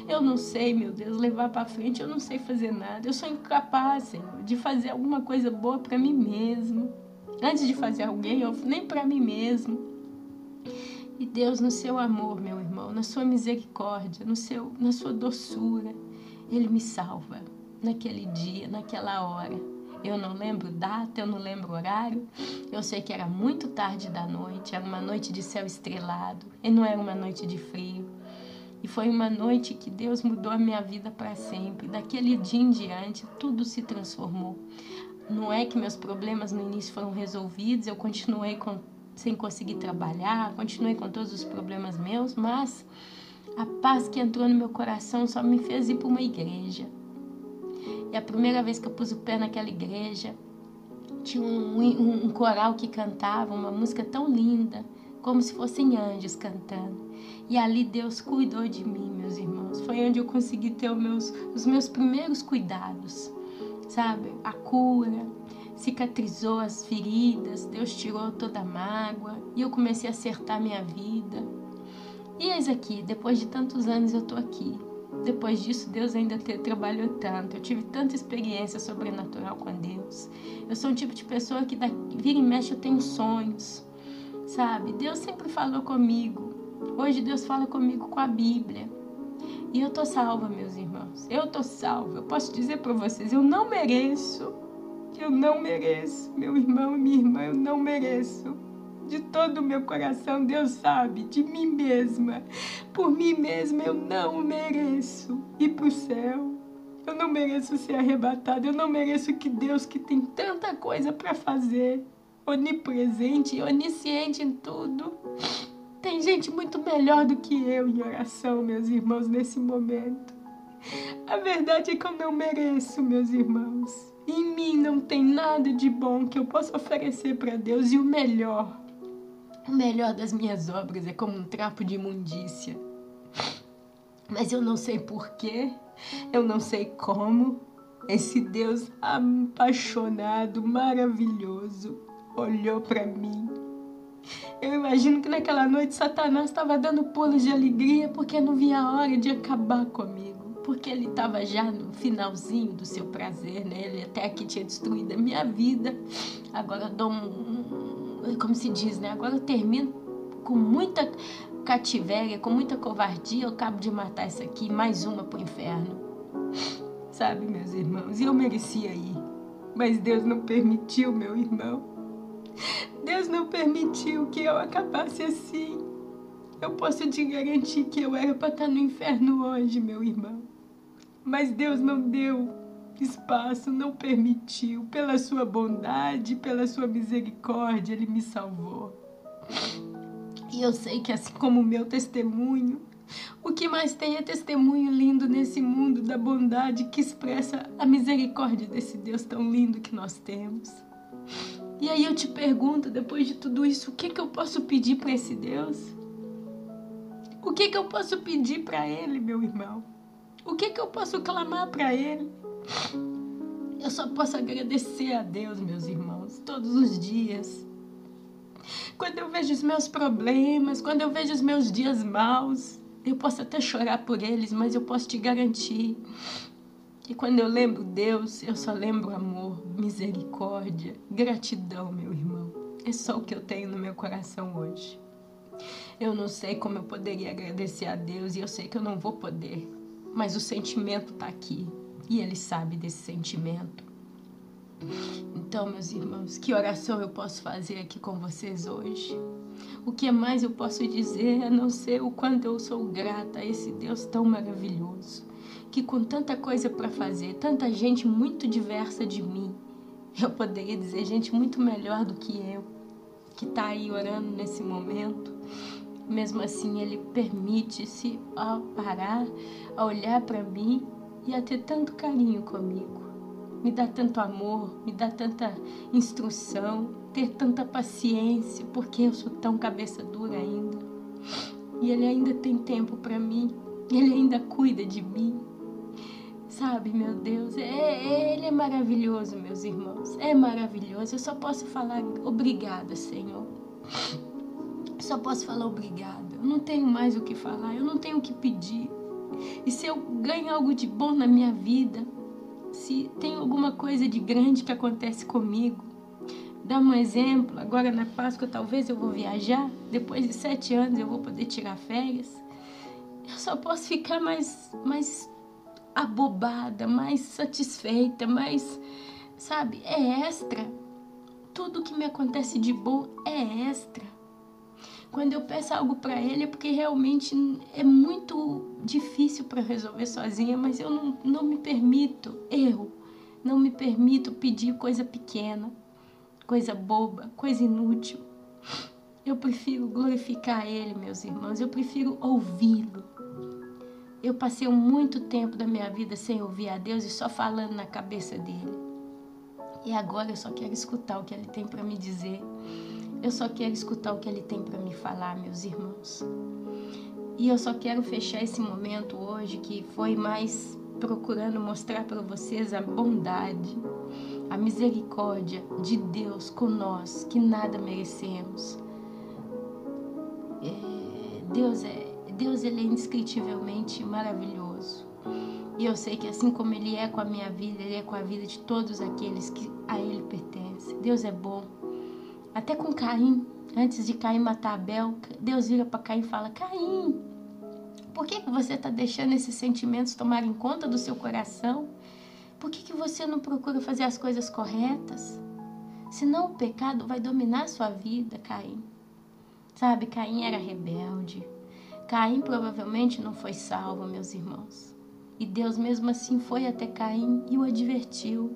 Eu não sei, meu Deus, levar para frente, eu não sei fazer nada. Eu sou incapaz, Senhor, de fazer alguma coisa boa para mim mesmo. Antes de fazer alguém, nem para mim mesmo. E Deus, no seu amor, meu irmão, na sua misericórdia, na sua doçura, Ele me salva naquele dia, naquela hora. Eu não lembro data, eu não lembro horário. Eu sei que era muito tarde da noite, era uma noite de céu estrelado, e não era uma noite de frio. E foi uma noite que Deus mudou a minha vida para sempre. Daquele dia em diante, tudo se transformou. Não é que meus problemas no início foram resolvidos, eu continuei sem conseguir trabalhar, continuei com todos os problemas meus, mas a paz que entrou no meu coração só me fez ir para uma igreja. E a primeira vez que eu pus o pé naquela igreja, tinha um coral que cantava uma música tão linda, como se fossem anjos cantando. E ali Deus cuidou de mim, meus irmãos. Foi onde eu consegui ter os meus primeiros cuidados, sabe? A cura, cicatrizou as feridas, Deus tirou toda a mágoa e eu comecei a acertar minha vida. E eis aqui, depois de tantos anos eu tô aqui. Depois disso, Deus ainda trabalhou tanto. Eu tive tanta experiência sobrenatural com Deus. Eu sou um tipo de pessoa que vira e mexe eu tenho sonhos, sabe? Deus sempre falou comigo. Hoje Deus fala comigo com a Bíblia. E eu tô salva, meus irmãos. Eu tô salva. Eu posso dizer para vocês, eu não mereço. Eu não mereço. Meu irmão e minha irmã, eu não mereço. De todo o meu coração, Deus sabe, de mim mesma. Por mim mesma, eu não mereço ir pro céu. Eu não mereço ser arrebatada. Eu não mereço que Deus, que tem tanta coisa para fazer, onipresente, onisciente em tudo, tem gente muito melhor do que eu em oração, meus irmãos, nesse momento. A verdade é que eu não mereço, meus irmãos. Em mim não tem nada de bom que eu possa oferecer para Deus. E o melhor das minhas obras é como um trapo de imundícia. Mas eu não sei porquê, eu não sei como. Esse Deus apaixonado, maravilhoso, olhou para mim. Eu imagino que naquela noite Satanás estava dando pulos de alegria porque não via a hora de acabar comigo. Porque ele estava já no finalzinho do seu prazer, né? Ele até aqui tinha destruído a minha vida. Agora eu dou como se diz, né? Agora eu termino com muita cativéria, com muita covardia. Eu acabo de matar essa aqui, mais uma pro inferno. Sabe, meus irmãos? E eu merecia ir. Mas Deus não permitiu, meu irmão. Deus não permitiu que eu acabasse assim. Eu posso te garantir que eu era para estar no inferno hoje, meu irmão. Mas Deus não deu espaço, não permitiu. Pela sua bondade, pela sua misericórdia, Ele me salvou. E eu sei que assim como o meu testemunho, o que mais tem é testemunho lindo nesse mundo da bondade que expressa a misericórdia desse Deus tão lindo que nós temos. E aí eu te pergunto, depois de tudo isso, o que eu posso pedir para esse Deus? O que eu posso pedir para Ele, meu irmão? O que eu posso clamar para Ele? Eu só posso agradecer a Deus, meus irmãos, todos os dias. Quando eu vejo os meus problemas, quando eu vejo os meus dias maus, eu posso até chorar por eles, mas eu posso te garantir que quando eu lembro Deus, eu só lembro amor, misericórdia, gratidão, meu irmão. É só o que eu tenho no meu coração hoje. Eu não sei como eu poderia agradecer a Deus e eu sei que eu não vou poder. Mas o sentimento está aqui e Ele sabe desse sentimento. Então, meus irmãos, que oração eu posso fazer aqui com vocês hoje? O que mais eu posso dizer a não ser o quanto eu sou grata a esse Deus tão maravilhoso, que com tanta coisa para fazer, tanta gente muito diversa de mim, eu poderia dizer gente muito melhor do que eu, que está aí orando nesse momento. Mesmo assim, Ele permite-se a parar, a olhar para mim e a ter tanto carinho comigo. Me dá tanto amor, me dá tanta instrução, ter tanta paciência, porque eu sou tão cabeça dura ainda. E Ele ainda tem tempo para mim, Ele ainda cuida de mim. Sabe, meu Deus, Ele é maravilhoso, meus irmãos, é maravilhoso. Eu só posso falar obrigada, Senhor. Só posso falar obrigada. Eu não tenho mais o que falar, eu não tenho o que pedir. E se eu ganho algo de bom na minha vida, se tem alguma coisa de grande que acontece comigo, dá um exemplo. Agora na Páscoa talvez eu vou viajar, depois de 7 anos eu vou poder tirar férias. Eu só posso ficar mais abobada, mais satisfeita, mais, sabe, é extra. Tudo que me acontece de bom é extra. Quando eu peço algo para Ele é porque realmente é muito difícil para resolver sozinha, mas eu não me permito, não me permito pedir coisa pequena, coisa boba, coisa inútil. Eu prefiro glorificar Ele, meus irmãos, eu prefiro ouvi-lo. Eu passei muito tempo da minha vida sem ouvir a Deus e só falando na cabeça dele. E agora eu só quero escutar o que Ele tem para me dizer. Eu só quero escutar o que Ele tem para me falar, meus irmãos. E eu só quero fechar esse momento hoje, que foi mais procurando mostrar para vocês a bondade, a misericórdia de Deus com nós, que nada merecemos. Deus ele é indescritivelmente maravilhoso. E eu sei que assim como Ele é com a minha vida, Ele é com a vida de todos aqueles que a Ele pertencem. Deus é bom. Até com Caim, antes de Caim matar Abel, Deus vira para Caim e fala: Caim, por que você está deixando esses sentimentos tomarem conta do seu coração? Por que você não procura fazer as coisas corretas? Senão o pecado vai dominar a sua vida, Caim. Sabe, Caim era rebelde. Caim provavelmente não foi salvo, meus irmãos. E Deus mesmo assim foi até Caim e o advertiu.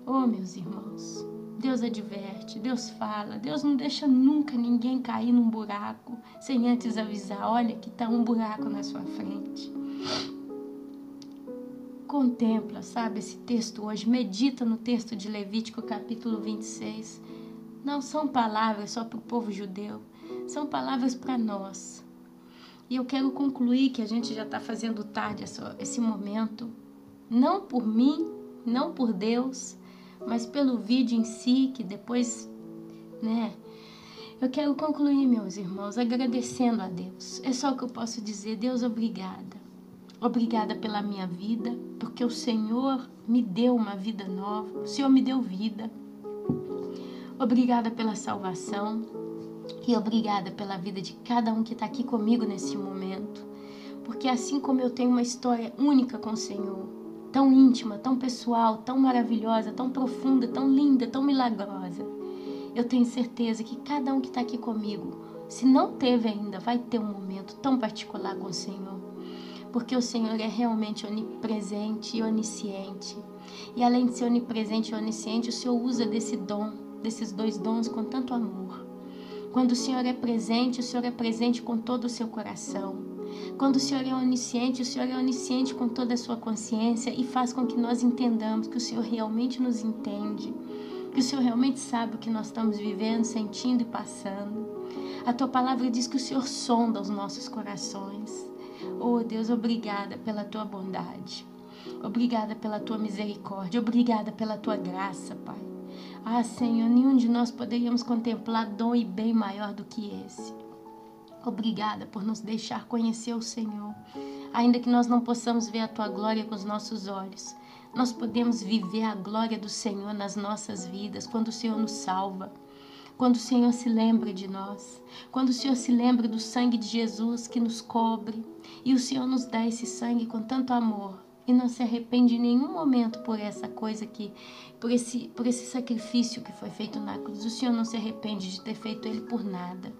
Oh, meus irmãos, Deus adverte, Deus fala, Deus não deixa nunca ninguém cair num buraco sem antes avisar: olha que está um buraco na sua frente. Contempla, sabe, esse texto hoje, medita no texto de Levítico capítulo 26. Não são palavras só para o povo judeu, são palavras para nós. E eu quero concluir que a gente já está fazendo tarde esse momento, não por mim, não por Deus, mas pelo vídeo em si, que depois, eu quero concluir, meus irmãos, agradecendo a Deus. É só o que eu posso dizer: Deus, obrigada. Obrigada pela minha vida, porque o Senhor me deu uma vida nova, o Senhor me deu vida. Obrigada pela salvação e obrigada pela vida de cada um que está aqui comigo nesse momento, porque assim como eu tenho uma história única com o Senhor, tão íntima, tão pessoal, tão maravilhosa, tão profunda, tão linda, tão milagrosa, eu tenho certeza que cada um que está aqui comigo, se não teve ainda, vai ter um momento tão particular com o Senhor, porque o Senhor é realmente onipresente e onisciente. E além de ser onipresente e onisciente, o Senhor usa desses 2 dons com tanto amor. Quando o Senhor é presente com todo o seu coração. Quando o Senhor é onisciente com toda a sua consciência e faz com que nós entendamos que o Senhor realmente nos entende, que o Senhor realmente sabe o que nós estamos vivendo, sentindo e passando. A Tua palavra diz que o Senhor sonda os nossos corações. Oh Deus, obrigada pela Tua bondade. Obrigada pela Tua misericórdia. Obrigada pela Tua graça, Pai. Ah, Senhor, nenhum de nós poderíamos contemplar dom e bem maior do que esse. Obrigada por nos deixar conhecer o Senhor. Ainda que nós não possamos ver a Tua glória com os nossos olhos, nós podemos viver a glória do Senhor nas nossas vidas, quando o Senhor nos salva, quando o Senhor se lembra de nós, quando o Senhor se lembra do sangue de Jesus que nos cobre, e o Senhor nos dá esse sangue com tanto amor, e não se arrepende em nenhum momento por essa coisa por esse sacrifício que foi feito na cruz. O Senhor não se arrepende de ter feito ele por nada,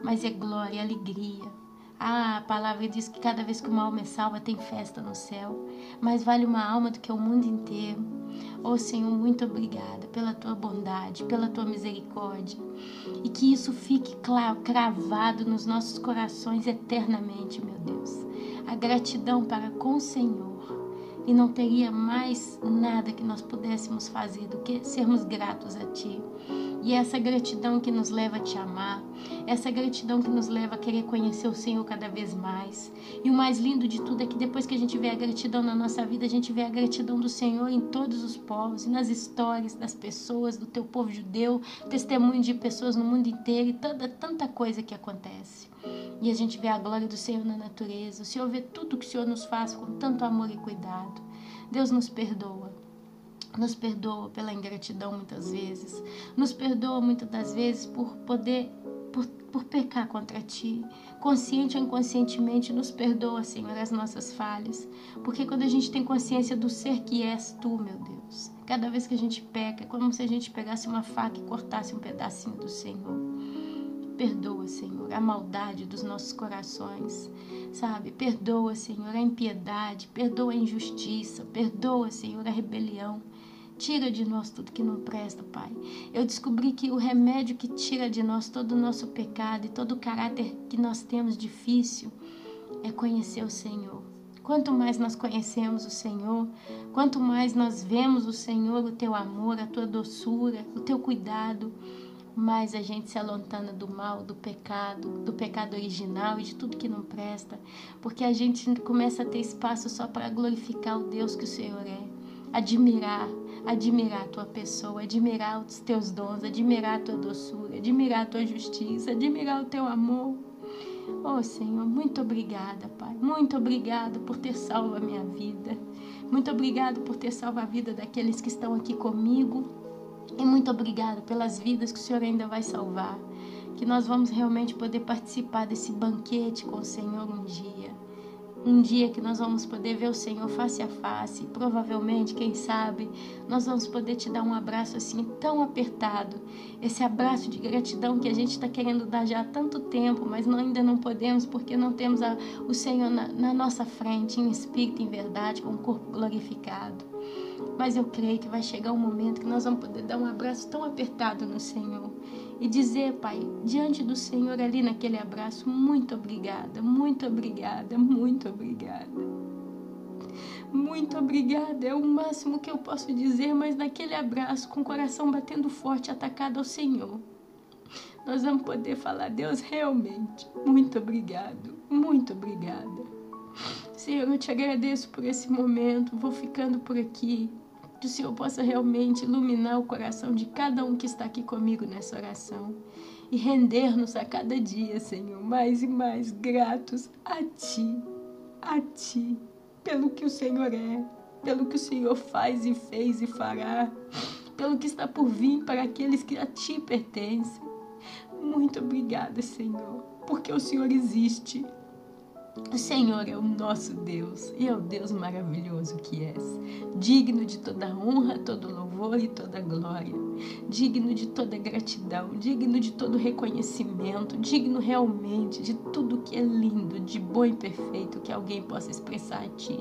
mas é glória, alegria. A palavra diz que cada vez que uma alma é salva tem festa no céu, mais vale uma alma do que o mundo inteiro. Oh Senhor, muito obrigada pela Tua bondade, pela Tua misericórdia, e que isso fique cravado nos nossos corações eternamente, meu Deus. A gratidão para com o Senhor, e não teria mais nada que nós pudéssemos fazer do que sermos gratos a Ti. E essa gratidão que nos leva a Te amar, essa gratidão que nos leva a querer conhecer o Senhor cada vez mais. E o mais lindo de tudo é que depois que a gente vê a gratidão na nossa vida, a gente vê a gratidão do Senhor em todos os povos, e nas histórias das pessoas, do Teu povo judeu, testemunho de pessoas no mundo inteiro e tanta coisa que acontece. E a gente vê a glória do Senhor na natureza. O Senhor vê tudo que o Senhor nos faz com tanto amor e cuidado. Deus nos perdoa. Nos perdoa pela ingratidão muitas vezes. Nos perdoa muitas das vezes por pecar contra Ti. Consciente ou inconscientemente, nos perdoa, Senhor, as nossas falhas. Porque quando a gente tem consciência do ser que és Tu, meu Deus, cada vez que a gente peca, é como se a gente pegasse uma faca e cortasse um pedacinho do Senhor. Perdoa, Senhor, a maldade dos nossos corações, sabe? Perdoa, Senhor, a impiedade, perdoa a injustiça, perdoa, Senhor, a rebelião. Tira de nós tudo que não presta, Pai. Eu descobri que o remédio que tira de nós todo o nosso pecado e todo o caráter que nós temos difícil é conhecer o Senhor. Quanto mais nós conhecemos o Senhor, quanto mais nós vemos o Senhor, o Teu amor, a Tua doçura, o Teu cuidado, mais a gente se alontana do mal, do pecado original e de tudo que não presta, porque a gente começa a ter espaço só para glorificar o Deus que o Senhor é, admirar a Tua pessoa, admirar os Teus dons, admirar a Tua doçura, admirar a Tua justiça, admirar o Teu amor. Oh, Senhor, muito obrigada, Pai, muito obrigada por ter salvo a minha vida, muito obrigada por ter salvo a vida daqueles que estão aqui comigo. E muito obrigada pelas vidas que o Senhor ainda vai salvar, que nós vamos realmente poder participar desse banquete com o Senhor um dia que nós vamos poder ver o Senhor face a face, e provavelmente, quem sabe, nós vamos poder te dar um abraço assim tão apertado, esse abraço de gratidão que a gente está querendo dar já há tanto tempo, mas ainda não podemos porque não temos o Senhor na nossa frente, em espírito, em verdade, com o corpo glorificado. Mas eu creio que vai chegar um momento que nós vamos poder dar um abraço tão apertado no Senhor e dizer, Pai, diante do Senhor ali naquele abraço, muito obrigada, muito obrigada, muito obrigada. Muito obrigada, é o máximo que eu posso dizer, mas naquele abraço, com o coração batendo forte, atacado ao Senhor, nós vamos poder falar, Deus, realmente, muito obrigado, muito obrigada. Senhor, eu te agradeço por esse momento, vou ficando por aqui, que o Senhor possa realmente iluminar o coração de cada um que está aqui comigo nessa oração e render-nos a cada dia, Senhor, mais e mais gratos a Ti, pelo que o Senhor é, pelo que o Senhor faz e fez e fará, pelo que está por vir para aqueles que a Ti pertencem. Muito obrigada, Senhor, porque o Senhor existe. O Senhor é o nosso Deus e é o Deus maravilhoso que és, digno de toda honra, todo louvor e toda glória, digno de toda gratidão, digno de todo reconhecimento, digno realmente de tudo que é lindo, de bom e perfeito que alguém possa expressar a Ti.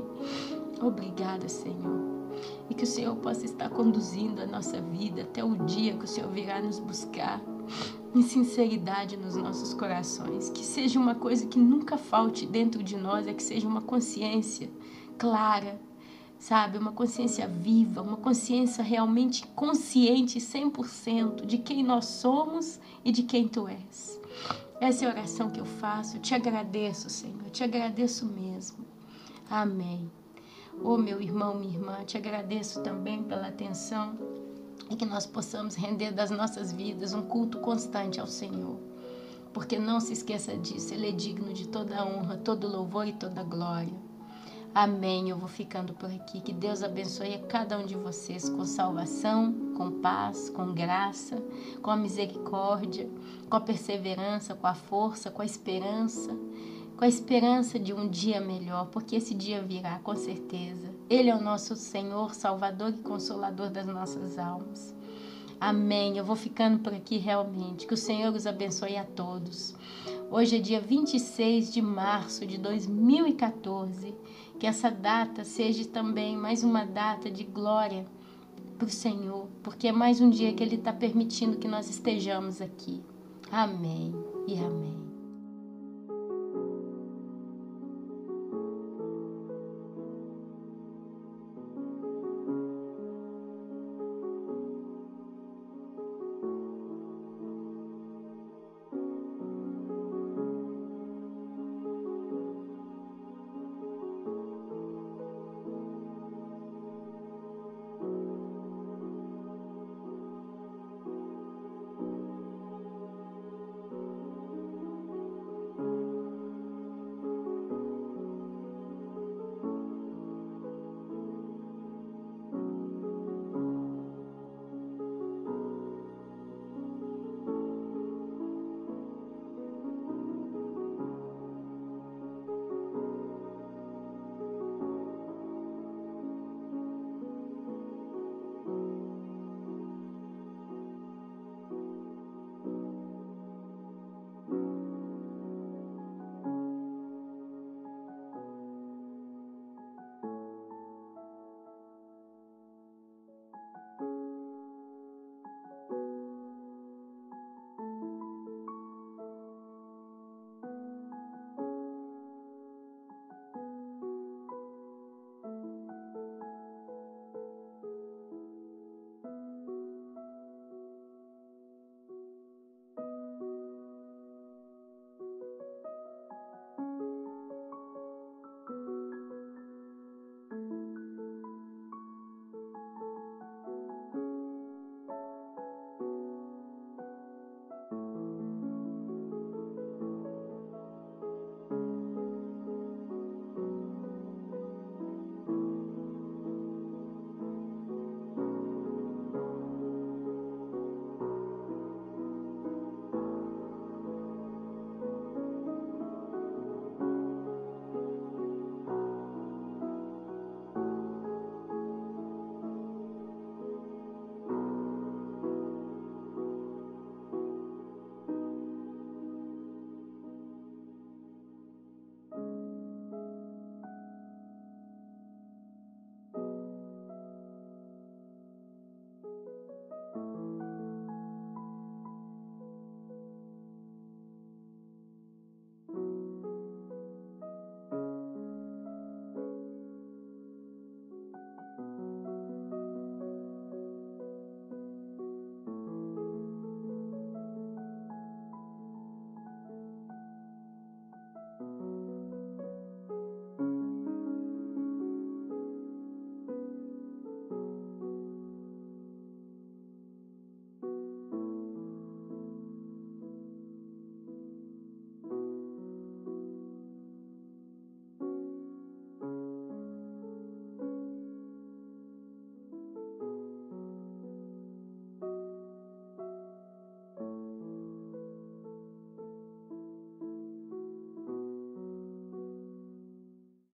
Obrigada, Senhor. E que o Senhor possa estar conduzindo a nossa vida até o dia que o Senhor virá nos buscar em sinceridade nos nossos corações. Que seja uma coisa que nunca falte dentro de nós, é que seja uma consciência clara, sabe? Uma consciência viva, uma consciência realmente consciente 100% de quem nós somos e de quem Tu és. Essa é a oração que eu faço. Eu te agradeço, Senhor. Eu te agradeço mesmo. Amém. Oh, meu irmão, minha irmã, te agradeço também pela atenção e que nós possamos render das nossas vidas um culto constante ao Senhor. Porque não se esqueça disso, Ele é digno de toda honra, todo louvor e toda glória. Amém. Eu vou ficando por aqui. Que Deus abençoe a cada um de vocês com salvação, com paz, com graça, com a misericórdia, com a perseverança, com a força, com a esperança de um dia melhor, porque esse dia virá, com certeza. Ele é o nosso Senhor, Salvador e Consolador das nossas almas. Amém. Eu vou ficando por aqui realmente. Que o Senhor os abençoe a todos. Hoje é dia 26 de março de 2014. Que essa data seja também mais uma data de glória para o Senhor, porque é mais um dia que Ele está permitindo que nós estejamos aqui. Amém e amém.